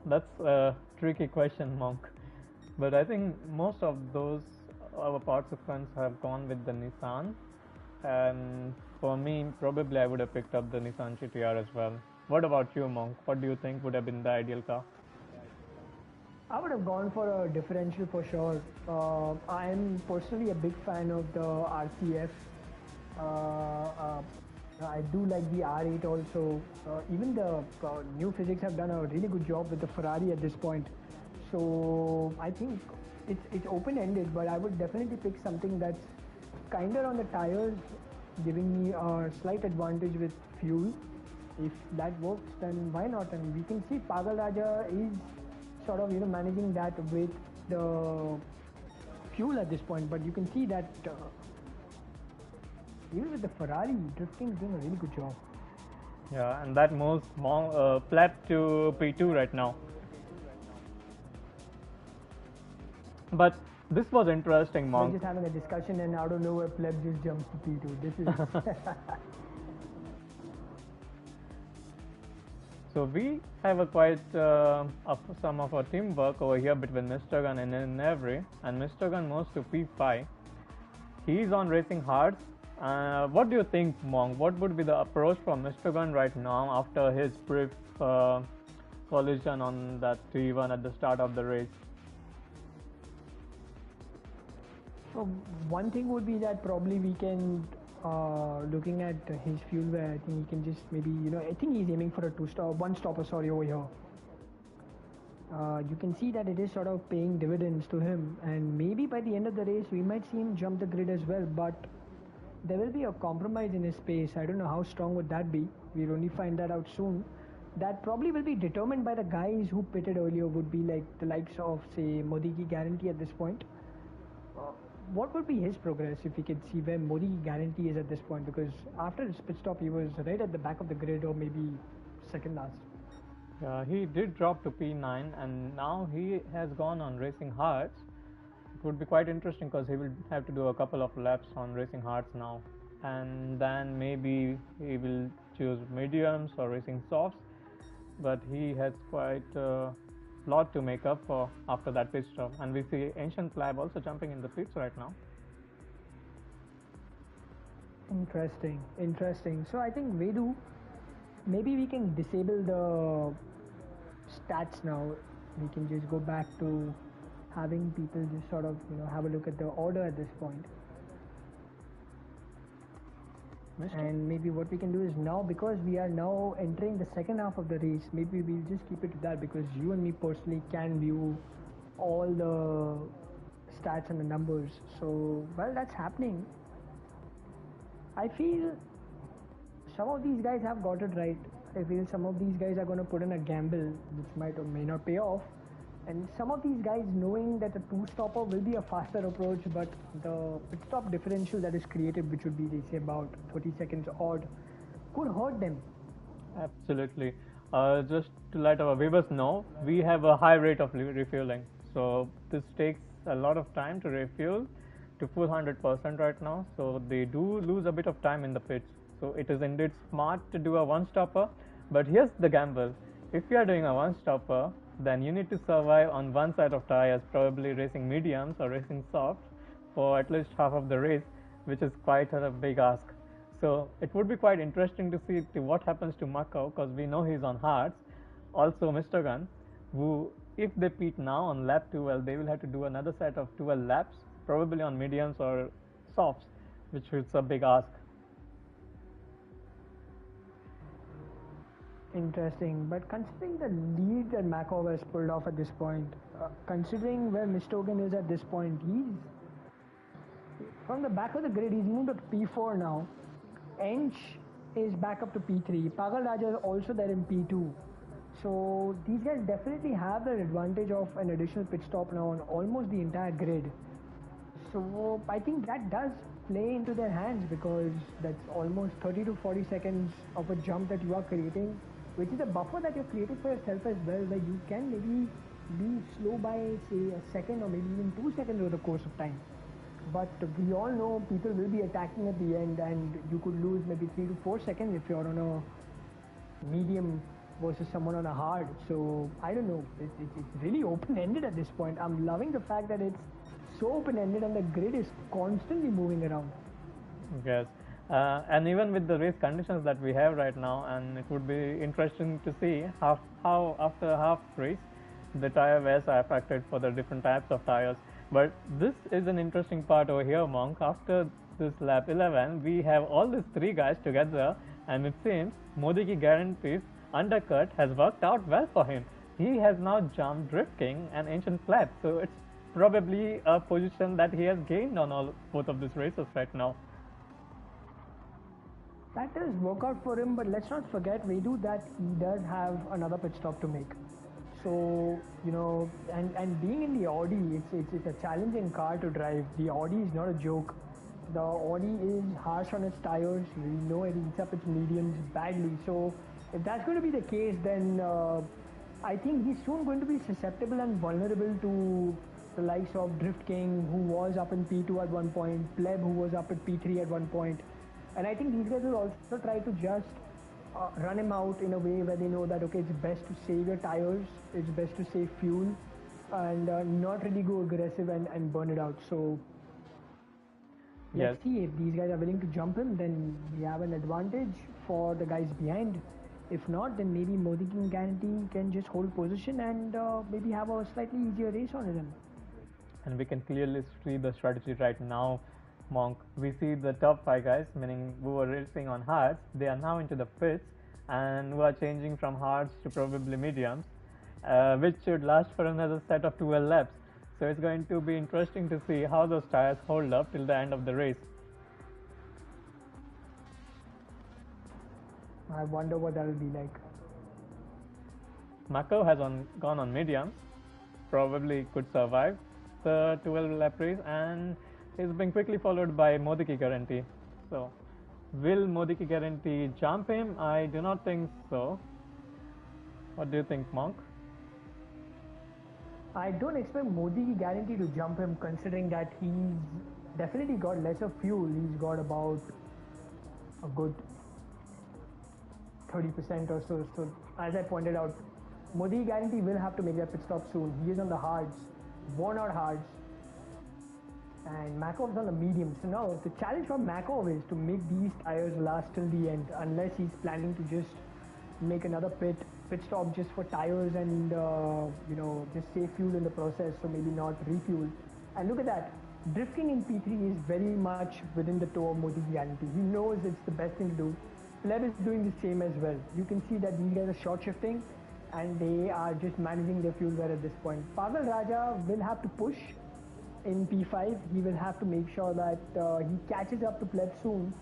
That's a tricky question, Monk. But I think most of those our participants have gone with the Nissan, and for me, probably I would have picked up the Nissan GTR as well. What about you, Monk? What do you think would have been the ideal car? I would have gone for a differential for sure. I am personally a big fan of the RCF. I do like the R8 also. Even the new physics have done a really good job with the Ferrari at this point. So I think it's open-ended, but I would definitely pick something that's kinder on the tires, giving me a slight advantage with fuel. If that works, then why not? And we can see Pagal Raja is sort of managing that with the fuel at this point. But you can see that even with the Ferrari, Drift King is doing a really good job. Yeah, and that moves Pleb to P2 right now. But this was interesting, Monk. We're just having a discussion, and out of nowhere, Pleb just jumps to P2. This is. So we have a quite some of our teamwork over here between Mr. Gun and Enavri, and Mr. Gun moves to P5. He's on racing hards, What do you think, Monk? What would be the approach from Mr. Gunn right now after his brief collision on that T1 at the start of the race? So one thing would be that probably we can, looking at his fuel wear, I think he can just maybe, I think he's aiming for a one stopper, sorry, over here. You can see that it is sort of paying dividends to him, and maybe by the end of the race we might see him jump the grid as well, but there will be a compromise in his pace. I don't know how strong would that be. We'll only find that out soon. That probably will be determined by the guys who pitted earlier, would be like the likes of, say, Modiki Guarantee at this point. What would be his progress if we could see where Modiki Guarantee is at this point? Because after his pit stop, he was right at the back of the grid, or maybe second last. He did drop to P9, and now he has gone on Racing Hearts. It would be quite interesting because he will have to do a couple of laps on Racing Hearts now, and then maybe he will choose mediums or Racing Softs, but he has quite a lot to make up for after that pit stop. And we see Ancient Flab also jumping in the pits right now. Interesting. So I think Vedu, maybe we can disable the stats now. We can just go back to having people just sort of, have a look at the order at this point. And maybe what we can do is now, because we are now entering the second half of the race, maybe we'll just keep it to that, because you and me personally can view all the stats and the numbers. So while that's happening, I feel some of these guys have got it right. I feel some of these guys are going to put in a gamble which might or may not pay off, and some of these guys, knowing that a two-stopper will be a faster approach, but the pit stop differential that is created, which would be, they say, about 30 seconds odd, could hurt them. Absolutely. Just to let our viewers know, we have a high rate of refueling, so this takes a lot of time to refuel to full 100% right now, so they do lose a bit of time in the pits. So it is indeed smart to do a one-stopper, but here's the gamble. If you are doing a one-stopper, then you need to survive on one side of tires, probably racing mediums or racing softs, for at least half of the race, which is quite a big ask. So it would be quite interesting to see what happens to Macau, because we know he's on hards. Also Mr. Gunn, who, if they pit now on lap 12, they will have to do another set of 12 laps, probably on mediums or softs, which is a big ask. Interesting, but considering the lead that Macau has pulled off at this point, considering where Mistogan is at this point, he's from the back of the grid, he's moved up to P4 now. Ench is back up to P3. Pagal Raja is also there in P2. So these guys definitely have the advantage of an additional pit stop now on almost the entire grid. So I think that does play into their hands, because that's almost 30 to 40 seconds of a jump that you are creating, which is a buffer that you're creating for yourself as well, where you can maybe be slow by, say, a second or maybe even 2 seconds over the course of time. But we all know people will be attacking at the end, and you could lose maybe 3 to 4 seconds if you're on a medium versus someone on a hard. So I don't know, it's really open-ended at this point. I'm loving the fact that it's so open-ended and the grid is constantly moving around. Yes. And even with the race conditions that we have right now, and it would be interesting to see how after half race the tire wears are affected for the different types of tires. But this is an interesting part over here, Monk. After this lap 11, we have all these three guys together, and it seems Modiki Guarantee's undercut has worked out well for him. He has now jumped Drift King and Ancient Flab, so it's probably a position that he has gained on both of these races right now. That does work out for him, but let's not forget, Vedu, that he does have another pit stop to make. So, and being in the Audi, it's a challenging car to drive. The Audi is not a joke. The Audi is harsh on its tires. We know it eats up its mediums badly. So, if that's going to be the case, then I think he's soon going to be susceptible and vulnerable to the likes of Drift King, who was up in P2 at one point, Pleb, who was up at P3 at one point. And I think these guys will also try to just run him out in a way where they know that, okay, it's best to save your tires, it's best to save fuel, and not really go aggressive and burn it out. So Yes. Let's see if these guys are willing to jump him, then we have an advantage for the guys behind. If not, then maybe Modi King Guarantee can just hold position and maybe have a slightly easier race on him. And we can clearly see the strategy right now, Monk. We see the top 5 guys, meaning who were racing on hards, they are now into the pits and who are changing from hards to probably mediums, which should last for another set of 12 laps. So it's going to be interesting to see how those tires hold up till the end of the race. I wonder what that will be like. Mako has gone on mediums, probably could survive the 12 lap race, and is being quickly followed by Modi Ki Guarantee. So, will Modi Ki Guarantee jump him? I do not think so. What do you think, Monk? I don't expect Modi Ki Guarantee to jump him, considering that he's definitely got lesser fuel. He's got about a good 30% or so. So, as I pointed out, Modi Ki Guarantee will have to make that pit stop soon. He is on the hards, worn out hards, and Makov's on the medium. So now the challenge for Makov is to make these tires last till the end, unless he's planning to just make another pit stop just for tires and just save fuel in the process, so maybe not refuel. And look at that, drifting in P3 is very much within the toe of Modi Ki Guarantee. He knows it's the best thing to do. Pleb is doing the same as well. You can see that these guys are short shifting and they are just managing their fuel wear at this point. Pagal Raja will have to push in P5. He will have to make sure that he catches up to Pleb soon.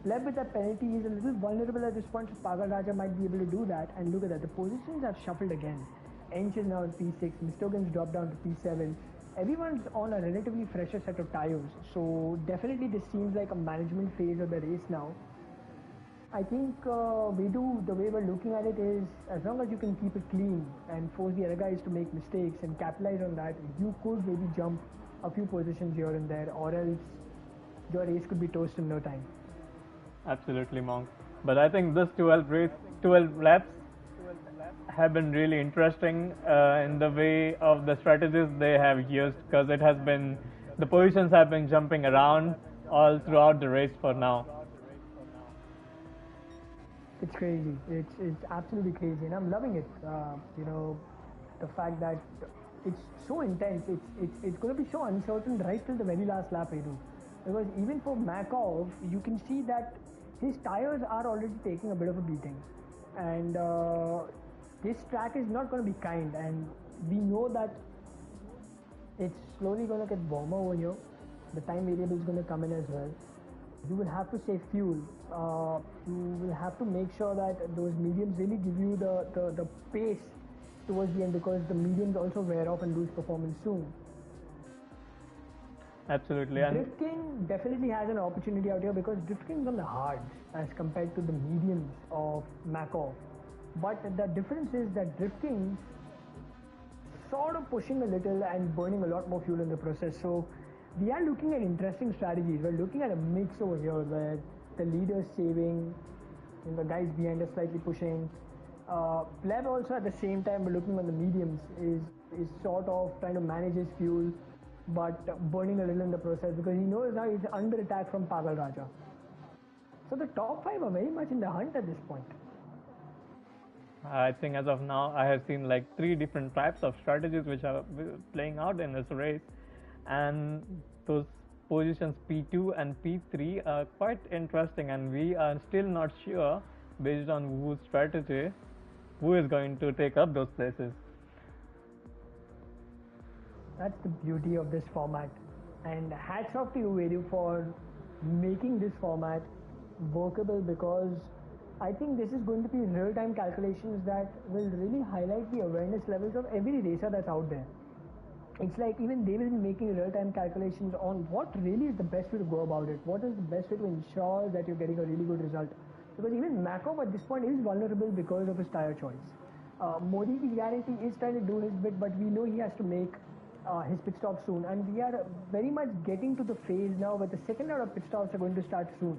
Pleb with that penalty is a little vulnerable at this point, so Pagal Raja might be able to do that. And look at that, the positions have shuffled again. Ench is now in P6, Mistogan's dropped down to P7. Everyone's on a relatively fresher set of tires, so definitely this seems like a management phase of the race now. I think the way we're looking at it is, as long as you can keep it clean and force the other guys to make mistakes and capitalize on that, you could maybe jump a few positions here and there, or else your race could be toast in no time. Absolutely, Monk. But I think this 12 laps have been really interesting in the way of the strategies they have used, because the positions have been jumping around all throughout the race for now. It's crazy. It's absolutely crazy, and I'm loving it. The fact that it's so intense. It's going to be so uncertain right till the very last lap, Edu. Because even for Makov, you can see that his tires are already taking a bit of a beating, and this track is not going to be kind. And we know that it's slowly going to get warmer over here. The time variable is going to come in as well. You will have to save fuel. You will have to make sure that those mediums really give you the pace towards the end, because the mediums also wear off and lose performance soon. Absolutely. Drifting definitely has an opportunity out here, because drifting is on the hards as compared to the mediums of Makov. But the difference is that drifting sort of pushing a little and burning a lot more fuel in the process. So we are looking at interesting strategies. We're looking at a mix over here where the leader's saving, and the guys behind are slightly pushing. Pleb also at the same time, we're looking on the mediums, is sort of trying to manage his fuel, but burning a little in the process, because he knows now he's under attack from Pagal Raja. So the top 5 are very much in the hunt at this point. I think as of now, I have seen like 3 different types of strategies which are playing out in this race, and those positions P2 and P3 are quite interesting, and we are still not sure, based on whose strategy, who is going to take up those places. That's the beauty of this format, and hats off to you, Vedu, for making this format workable, because I think this is going to be real-time calculations that will really highlight the awareness levels of every racer that's out there. It's like even they will be making real-time calculations on what really is the best way to go about it, what is the best way to ensure that you're getting a really good result. Because even Makov at this point is vulnerable because of his tire choice. Modi Ki Guarantee is trying to do his bit, but we know he has to make his pit stop soon, and we are very much getting to the phase now where the second round of pit stops are going to start soon.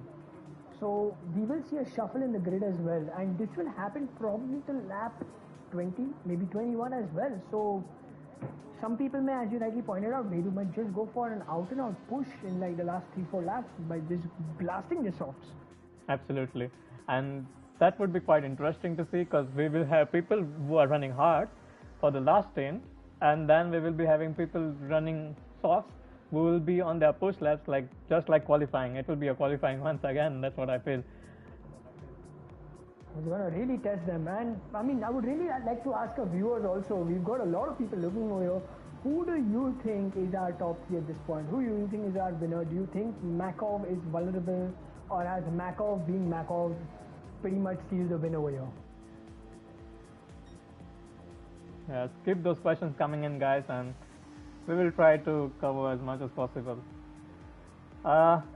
So we will see a shuffle in the grid as well, and this will happen probably till lap 20, maybe 21 as well. So Some people may, as you rightly pointed out, they might just go for an out-and-out push in like the last 3-4 laps by just blasting the softs. Absolutely, and that would be quite interesting to see because we will have people who are running hard for the last stint, and then we will be having people running softs who will be on their push laps, like just like qualifying. It will be a qualifying once again. That's what I feel. It's going to really test them, and I mean, I would really like to ask our viewers also. We've got a lot of people looking over here. Who do you think is our top 3 at this point? Who do you think is our winner? Do you think Makov is vulnerable, or has Makov, being Makov, pretty much sealed the win over here? Yeah, keep those questions coming in, guys, and we will try to cover as much as possible.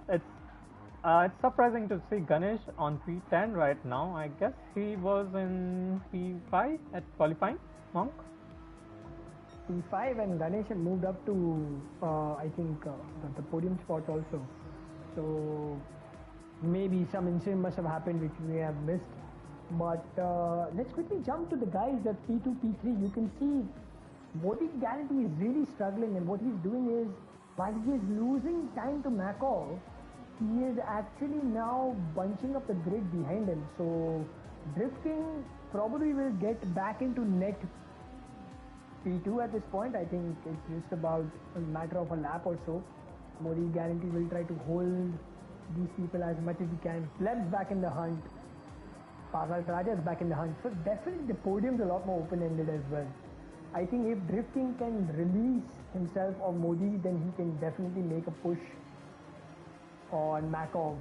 It's surprising to see Ganesh on P10 right now. I guess he was in P5 at qualifying, Monk? P5, and Ganesh had moved up to, I think, the podium spots also. So maybe some incident must have happened which we have missed. But let's quickly jump to the guys at P2, P3. You can see Modi Gr3 is really struggling, and what he's doing is, while he is losing time to Makov, he is actually now bunching up the grid behind him. So drifting probably will get back into net P2 at this point. I think it's just about a matter of a lap or so. Modi Gr3 will try to hold these people as much as he can. Pleb's back in the hunt. Pagal Raja is back in the hunt. So definitely the podium's a lot more open-ended as well. I think if Drifting can release himself of Modi, then he can definitely make a push on Makov.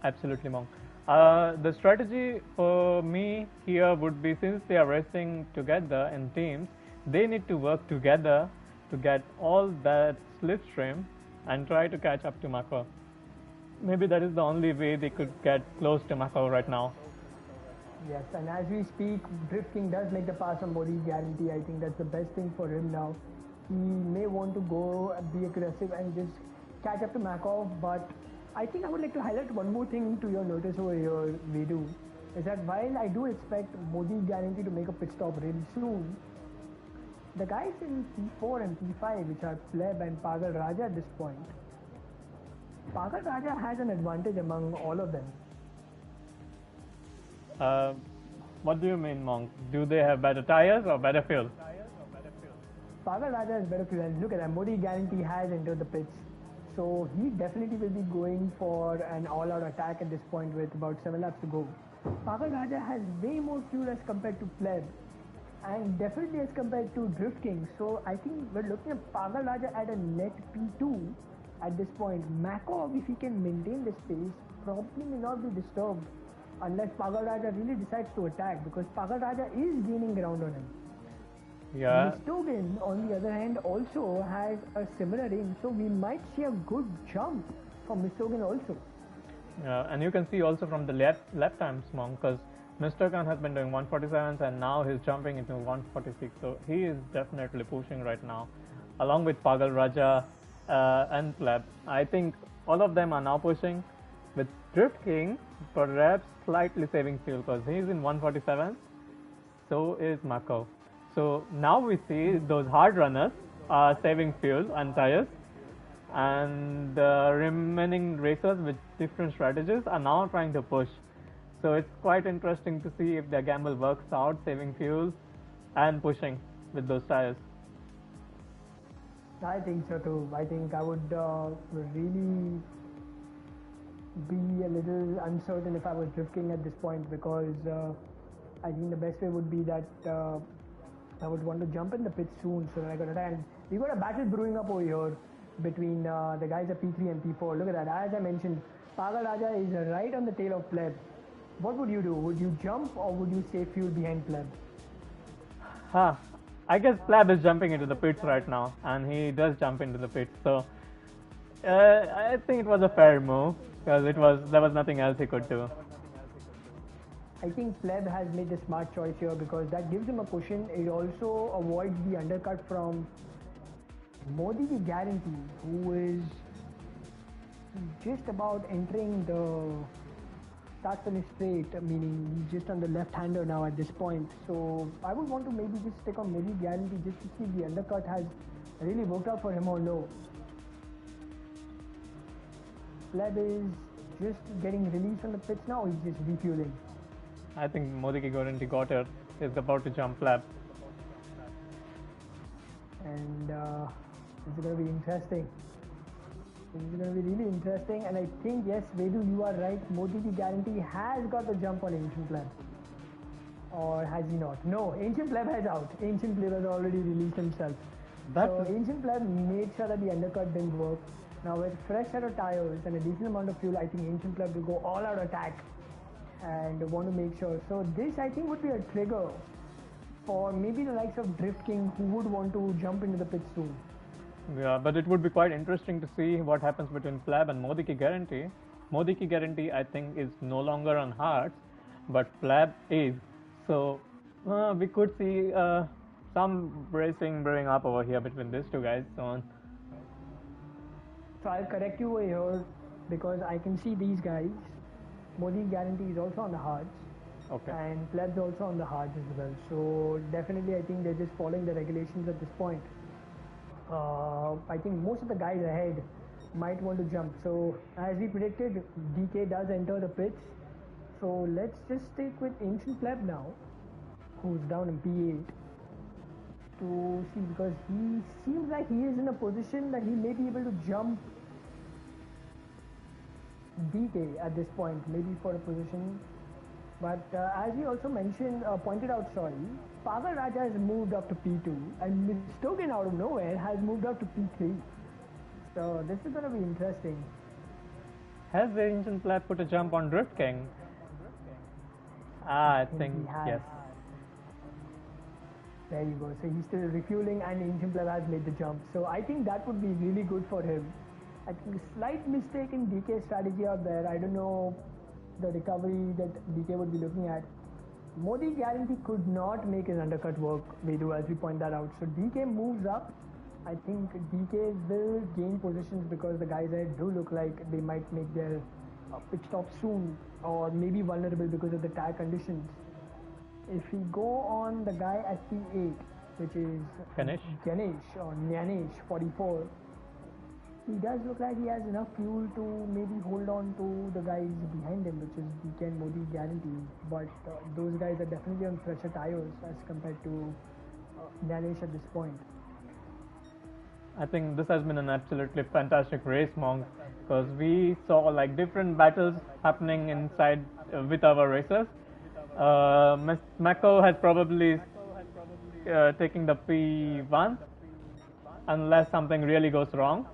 Absolutely, Monk. The strategy for me here would be, since they are racing together in teams, they need to work together to get all that slipstream and try to catch up to Makov. Maybe that is the only way they could get close to Makov right now. Yes, and as we speak, Drifting does make the pass on Modi Gr3. I think that's the best thing for him now. He may want to go be aggressive and just catch up to Makov, but I think I would like to highlight one more thing to your notice over here, Vedu, is that while I do expect Modi Gr3 to make a pit stop really soon, the guys in P4 and P5, which are Pleb and Pagal Raja at this point, Pagal Raja has an advantage among all of them. What do you mean, Monk? Do they have better tires or better fuel? Pagal Raja has better fuel, and look at that, Modi Gr3 has entered the pits. So he definitely will be going for an all-out attack at this point with about 7 laps to go. Pagal Raja has way more fuel as compared to Pleb, and definitely as compared to Drifting. So I think we're looking at Pagal Raja at a net P2 at this point. Makov, if he can maintain this pace, probably may not be disturbed unless Pagal Raja really decides to attack, because Pagal Raja is gaining ground on him. Yeah. Mistogen, on the other hand, also has a similar range, so we might see a good jump from Mistogen also. Yeah, and you can see also from the lap times, Monk, because Mr. Khan has been doing 147s and now he's jumping into 146, so he is definitely pushing right now, along with Pagal Raja and Pleb. I think all of them are now pushing, with Drift King perhaps slightly saving fuel because he's in 147, so is Makov. So now we see those hard runners are saving fuel and tires, and the remaining racers with different strategies are now trying to push. So it's quite interesting to see if their gamble works out, saving fuel and pushing with those tires. I think so too. I think I would really be a little uncertain if I was Drifting at this point, because I think the best way would be that I would want to jump in the pit soon so that I got a time. We got a battle brewing up over here between the guys at P3 and P4. Look at that. As I mentioned, Pagal Raja is right on the tail of Pleb. What would you do? Would you jump or would you save fuel behind Pleb? I guess Pleb is jumping into the pits right now, and he does jump into the pits. So I think it was a fair move because there was nothing else he could do. I think Pleb has made the smart choice here because that gives him a cushion. It also avoids the undercut from Modi Gr3, who is just about entering the start finish straight, meaning he's just on the left-hander now at this point. So I would want to maybe just stick on Modi Gr3 just to see if the undercut has really worked out for him or no. Pleb is just getting released on the pits now, he's just refueling. I think Modi Gr3 got it. He's about to jump lap. And this is going to be interesting. This is going to be really interesting, and I think, yes, Vedu, you are right. Modi Gr3 has got the jump on Ancient Pleb. Or has he not? No, Ancient Pleb has out. Ancient Pleb has already released himself. So Ancient Pleb made sure that the undercut didn't work. Now with fresh set of tires and a decent amount of fuel, I think Ancient Pleb will go all out attack and want to make sure. So this, I think, would be a trigger for maybe the likes of Drift King, who would want to jump into the pit soon. Yeah, but it would be quite interesting to see what happens between Pleb and Modi Gr3. Modi Gr3, I think, is no longer on hards, but Pleb is. So we could see some racing brewing up over here between these two guys. So I'll correct you over here because I can see these guys. Modi Gr3 is also on the hards. okay. And Pleb's also on the hards as well. So definitely I think they're just following the regulations at this point. I think most of the guys ahead might want to jump. So as we predicted, DK does enter the pits. So let's just stick with Ancient Pleb now, who's down in P8, to see, because he seems like he is in a position that he may be able to jump DK at this point, maybe for a position. But as we also mentioned, pointed out, Pagal Raja has moved up to P2, and Mistoken out of nowhere has moved up to P3. So this is going to be interesting. Has the Ancient Pleb put a jump on Drift King? I think yes. There you go. So he's still refueling, and Ancient Pleb has made the jump. So I think that would be really good for him. I think a slight mistake in DK's strategy out there. I don't know the recovery that DK would be looking at. Modi Gr3 could not make his undercut work, Vedu, as we point that out. So DK moves up. I think DK will gain positions because the guys ahead do look like they might make their pit stop soon, or maybe vulnerable because of the tire conditions. If we go on the guy at P8, which is Ganesh or Nyanesh 44, he does look like he has enough fuel to maybe hold on to the guys behind him, which is DK and Modi Gr3. But those guys are definitely on fresher tires as compared to Nyanesh at this point. I think this has been an absolutely fantastic race, Monk, because we saw like different battles happening inside with our racers. Mako has probably taking the P1 unless something really goes wrong.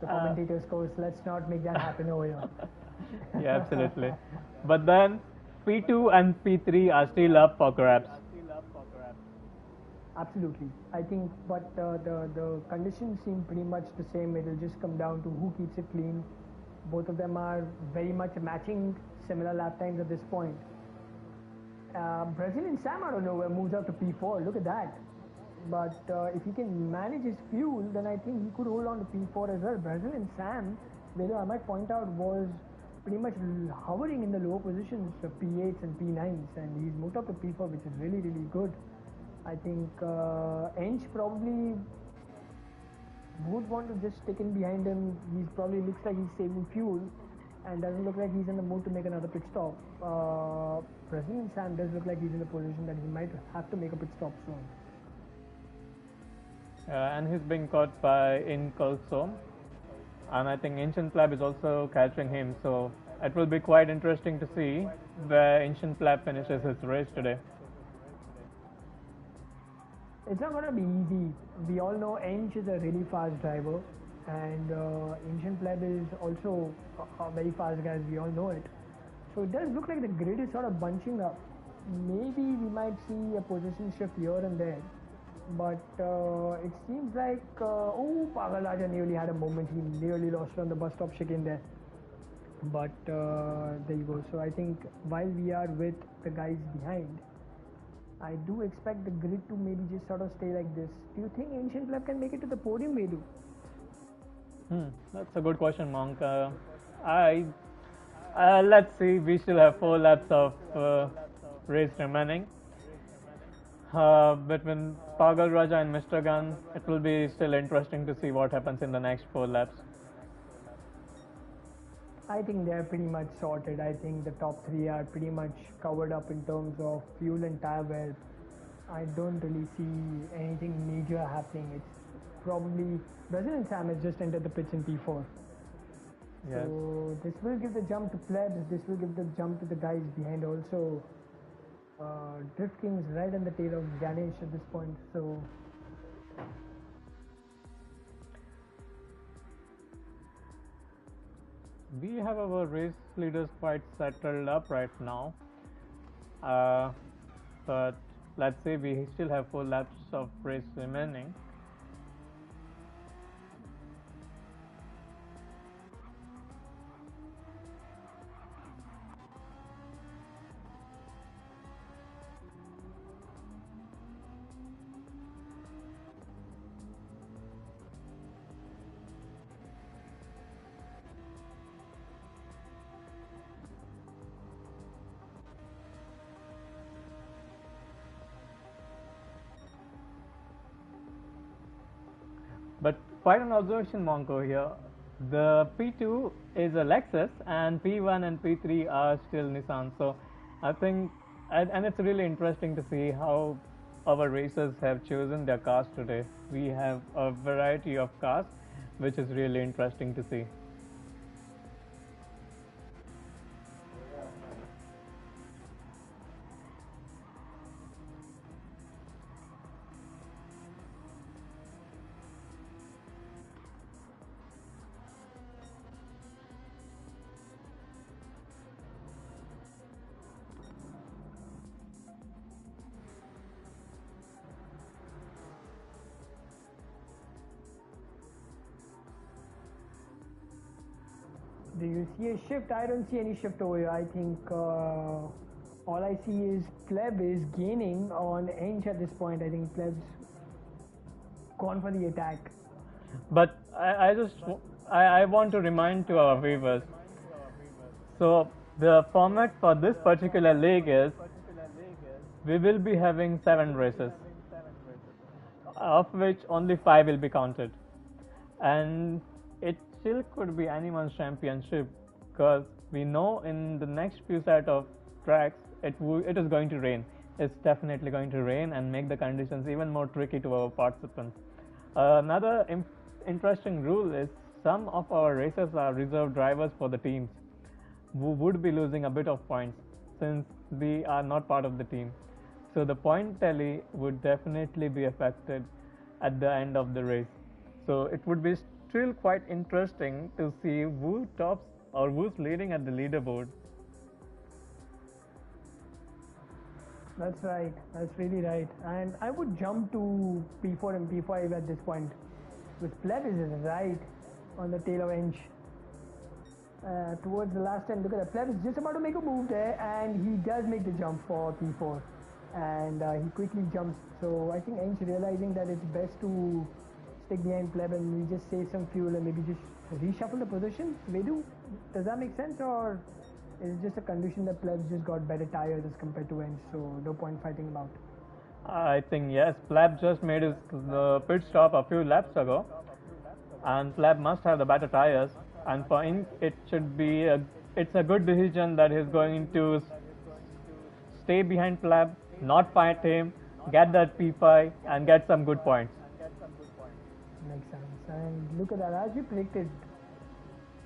The commentators course, let's not make that happen over here. Yeah, absolutely. But then P2 and P3 are still up for grabs. Absolutely. I think, but the conditions seem pretty much the same. It will just come down to who keeps it clean. Both of them are very much matching similar lap times at this point. Brazilian Sam out of nowhere moves up to P4. Look at that. But if he can manage his fuel, then I think he could hold on to P4 as well. Brazilian Sam, whether I might point out, was pretty much hovering in the lower positions, P8s and P9s, and he's moved up to P4, which is really, really good. I think Ench probably would want to just stick in behind him. He probably looks like he's saving fuel and doesn't look like he's in the mood to make another pit stop. Brazilian Sam does look like he's in a position that he might have to make a pit stop soon. And he's being caught by Incolsom, and I think Ancient Pleb is also catching him, so it will be quite interesting to see where Ancient Pleb finishes his race today. It's not going to be easy. We all know Ench is a really fast driver, and Ancient Pleb is also a very fast guy, as we all know it. So it does look like the grid is sort of bunching up. Maybe we might see a position shift here and there. But it seems like, Pagal Raja nearly had a moment. He nearly lost on the bus stop chicane there. But there you go. So I think while we are with the guys behind, I do expect the grid to maybe just sort of stay like this. Do you think Ancient Pleb can make it to the podium, Vedu? That's a good question, Monk. I Let's see. We still have 4 laps of race remaining. Between Pagal Raja and Mr. Gun, it will be still interesting to see what happens in the next 4 laps. I think they're pretty much sorted. I think the top three are pretty much covered up in terms of fuel and tire wear. I don't really see anything major happening. It's probably Brazil and Sam has just entered the pits in P4. Yes. So this will give the jump to Plebs. This will give the jump to the guys behind also. Drift King's right on the tail of Ganesh at this point. So we have our race leaders quite settled up right now. But let's say we still have 4 laps of race remaining. But quite an observation, Monko, here. The P2 is a Lexus, and P1 and P3 are still Nissan. So I think, and it's really interesting to see how our racers have chosen their cars today. We have a variety of cars, which is really interesting to see. do you see a shift? I don't see any shift over here. I think all I see is Pleb is gaining on Ench at this point. I think Pleb's gone for the attack. But I want to remind to our viewers. So the format for this particular league is we will be having 7 races, of which only 5 will be counted, and it still could be anyone's championship because we know in the next few set of tracks it is going to rain. It's definitely going to rain and make the conditions even more tricky to our participants. Another interesting rule is some of our racers are reserve drivers for the teams who would be losing a bit of points since we are not part of the team. So the point tally would definitely be affected at the end of the race. So it would be still quite interesting to see who tops or who's leading at the leaderboard. That's right. That's really right. And I would jump to P4 and P5 at this point. With Pleb is right on the tail of Ench. Towards the last end, look at that. Pleb is just about to make a move there, and he does make the jump for P4. And he quickly jumps. So I think Ench realizing that it's best to stick behind Pleb and we just save some fuel and maybe just reshuffle the positions. Vedu, does that make sense, or is it just a condition that Pleb's just got better tires as compared to Ench, so no point fighting about? I think yes, Pleb just made his pit stop a few laps ago, and Pleb must have the better tires. And for him, it should be it's a good decision that he's going to stay behind Pleb, not fight him, get that P5, and get some good points. Makes sense. And look at that, as you predicted,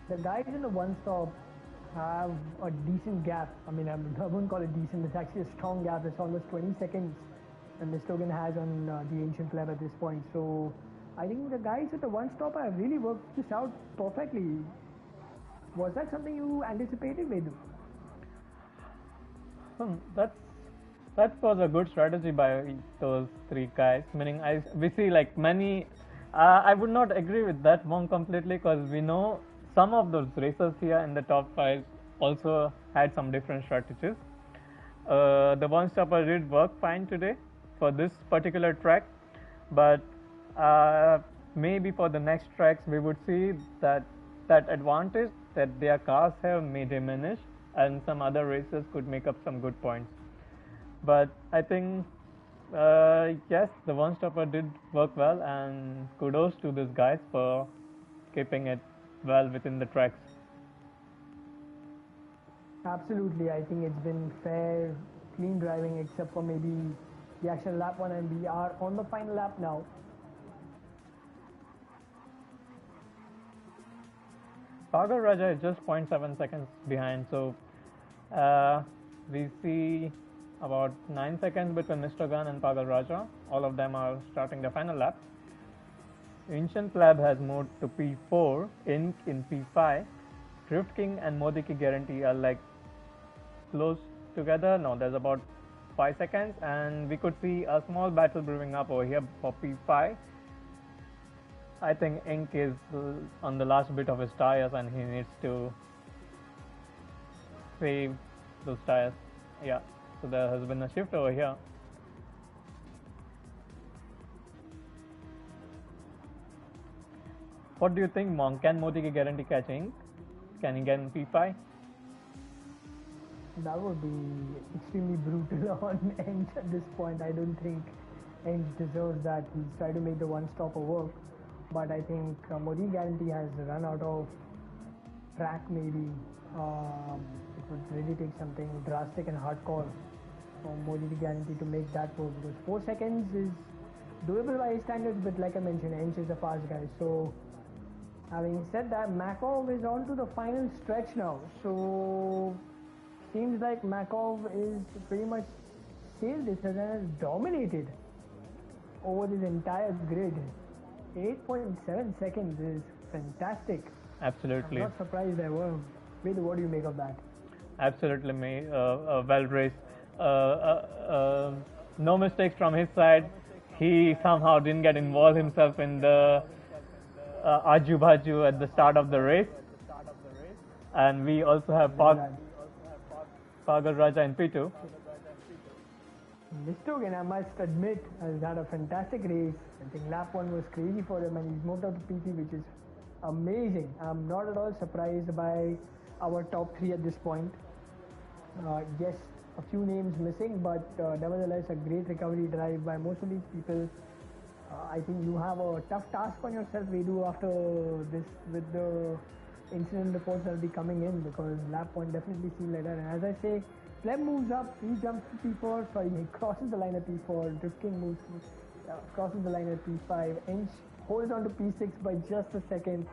the guys in the one stop have a decent gap. I mean, I wouldn't call it decent, it's actually a strong gap. It's almost 20 seconds and Mr. Hogan has on the ancient Pleb at this point. So I think the guys at the one stop have really worked this out perfectly. Was that something you anticipated, Vedu? That was a good strategy by those 3 guys. Meaning, we see like many. I would not agree with that one completely because we know some of those racers here in the top 5 also had some different strategies. The one stopper did work fine today for this particular track, but maybe for the next tracks we would see that that advantage that their cars have may diminish, and some other racers could make up some good points. But I think yes, the one stopper did work well, and kudos to these guys for keeping it well within the tracks. Absolutely, I think it's been fair, clean driving, except for maybe the actual lap one, and we are on the final lap now. Pagal Raja is just 0.7 seconds behind, so we see about 9 seconds between Mr. Gunn and Pagal Raja. All of them are starting the final lap. Ancient Lab has moved to P4, Inc in P5. Drift King and Modi Ki Guarantee are like close together. Now there's about 5 seconds, and we could see a small battle brewing up over here for P5. I think Inc is on the last bit of his tires, and he needs to save those tires. Yeah, so there has been a shift over here. What do you think, Monk? Can Modi Ki Guarantee catch Inc? Can he get in P5? That would be extremely brutal on Ench at this point. I don't think Ench deserves that. He's tried to make the one-stopper work, but I think Modi Guarantee has run out of track maybe. It would really take something drastic and hardcore for Modi Guarantee to make that work, because 4 seconds is doable by his standards, but like I mentioned, Ench is a fast guy. So having said that, Makov is on to the final stretch now. So seems like Makov is pretty much sailed this and has dominated over this entire grid. 8.7 seconds is fantastic. Absolutely. I'm not surprised there were. Vedu, what do you make of that? Absolutely, well raced. No mistakes from his side. He somehow didn't get involved himself in the Aju Baju at the start of the race. And we also have Pagal Raja in P2. Mistogan, I must admit, has had a fantastic race. I think lap 1 was crazy for him, and he's moved up to P3, which is amazing. I'm not at all surprised by our top 3 at this point. Yes, a few names missing, but nevertheless a great recovery drive by most of these people. I think you have a tough task on yourself, Vedu, after this, with the incident reports that will be coming in, because lap 1 definitely seemed like that. And as I say, Clem moves up, he jumps to P4, sorry, he crosses the line at P4, Drifting moves, crosses the line at P5, Ench holds on to P6 by just a second.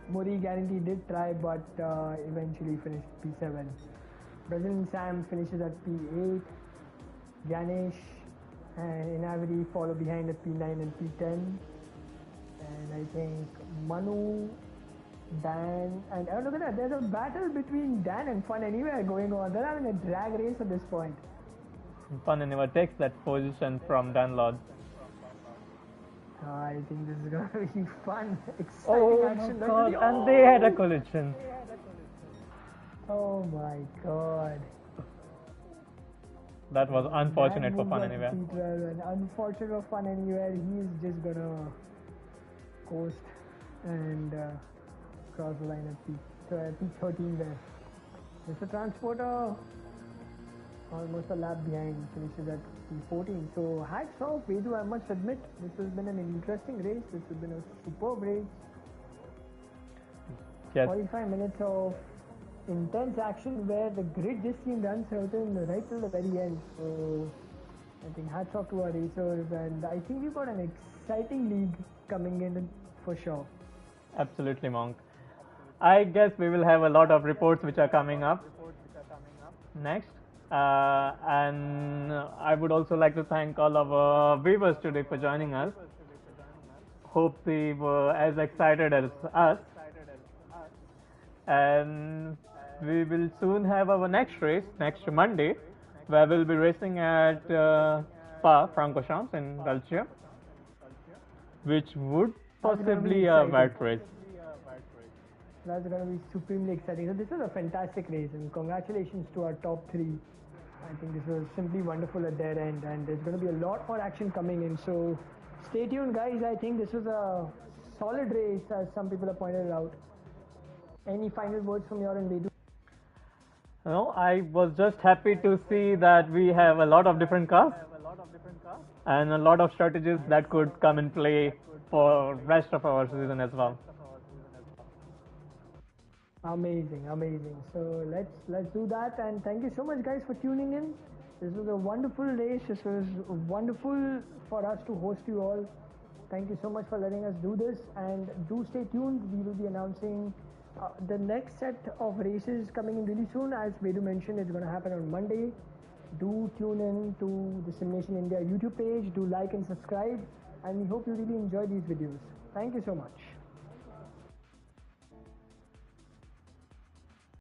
Modi Guarantee did try, but eventually finished P7. Brazilian Sam finishes at P8, Ganesh and Inavidi follow behind at P9 and P10, and I think Manu, Dan, and oh, look at that, there's a battle between Dan and Fun Anywhere going on. They're having a drag race at this point. Fun Anywhere takes that position from Dan Lord. I think this is going to be fun, exciting action. Oh my god, and they had a collision. Oh my god. That was unfortunate for Fun Anywhere. And unfortunate for Fun Anywhere, he's just gonna coast and cross the line at P13 there. Mr. Transporter, almost a lap behind, finishes at P14. So hats off, Vedu, I must admit, this has been an interesting race. This has been a superb race. Yes. 45 minutes of intense action where the grid just seemed uncertain right till the very end. So I think hats off to our racers, and I think we've got an exciting league coming in for sure. Absolutely, Monk. I guess we will have a lot of reports which are coming up next. And I would also like to thank all of our viewers today for joining us. Hope they were as excited as us. And we will soon have our next race next Monday, where we'll be racing at Spa-Francorchamps in Belgium, which would possibly be a wet race. That's going to be supremely exciting. So this is a fantastic race, and congratulations to our top 3. I think this was simply wonderful at their end, and there's going to be a lot more action coming in. So stay tuned, guys. I think this was a solid race, as some people have pointed out. Any final words from your end, Vedu? No, I was just happy to see that we have a lot of different cars and a lot of strategies that could come in play for rest of our season as well. Amazing, amazing. So let's do that, and thank you so much, guys, for tuning in. This was a wonderful race. This was wonderful for us to host you all. Thank you so much for letting us do this, and do stay tuned. We will be announcing the next set of races coming in really soon. As Vedu mentioned, it's going to happen on Monday. Do tune in to the Simulation India YouTube page. Do like and subscribe, and we hope you really enjoy these videos. Thank you so much.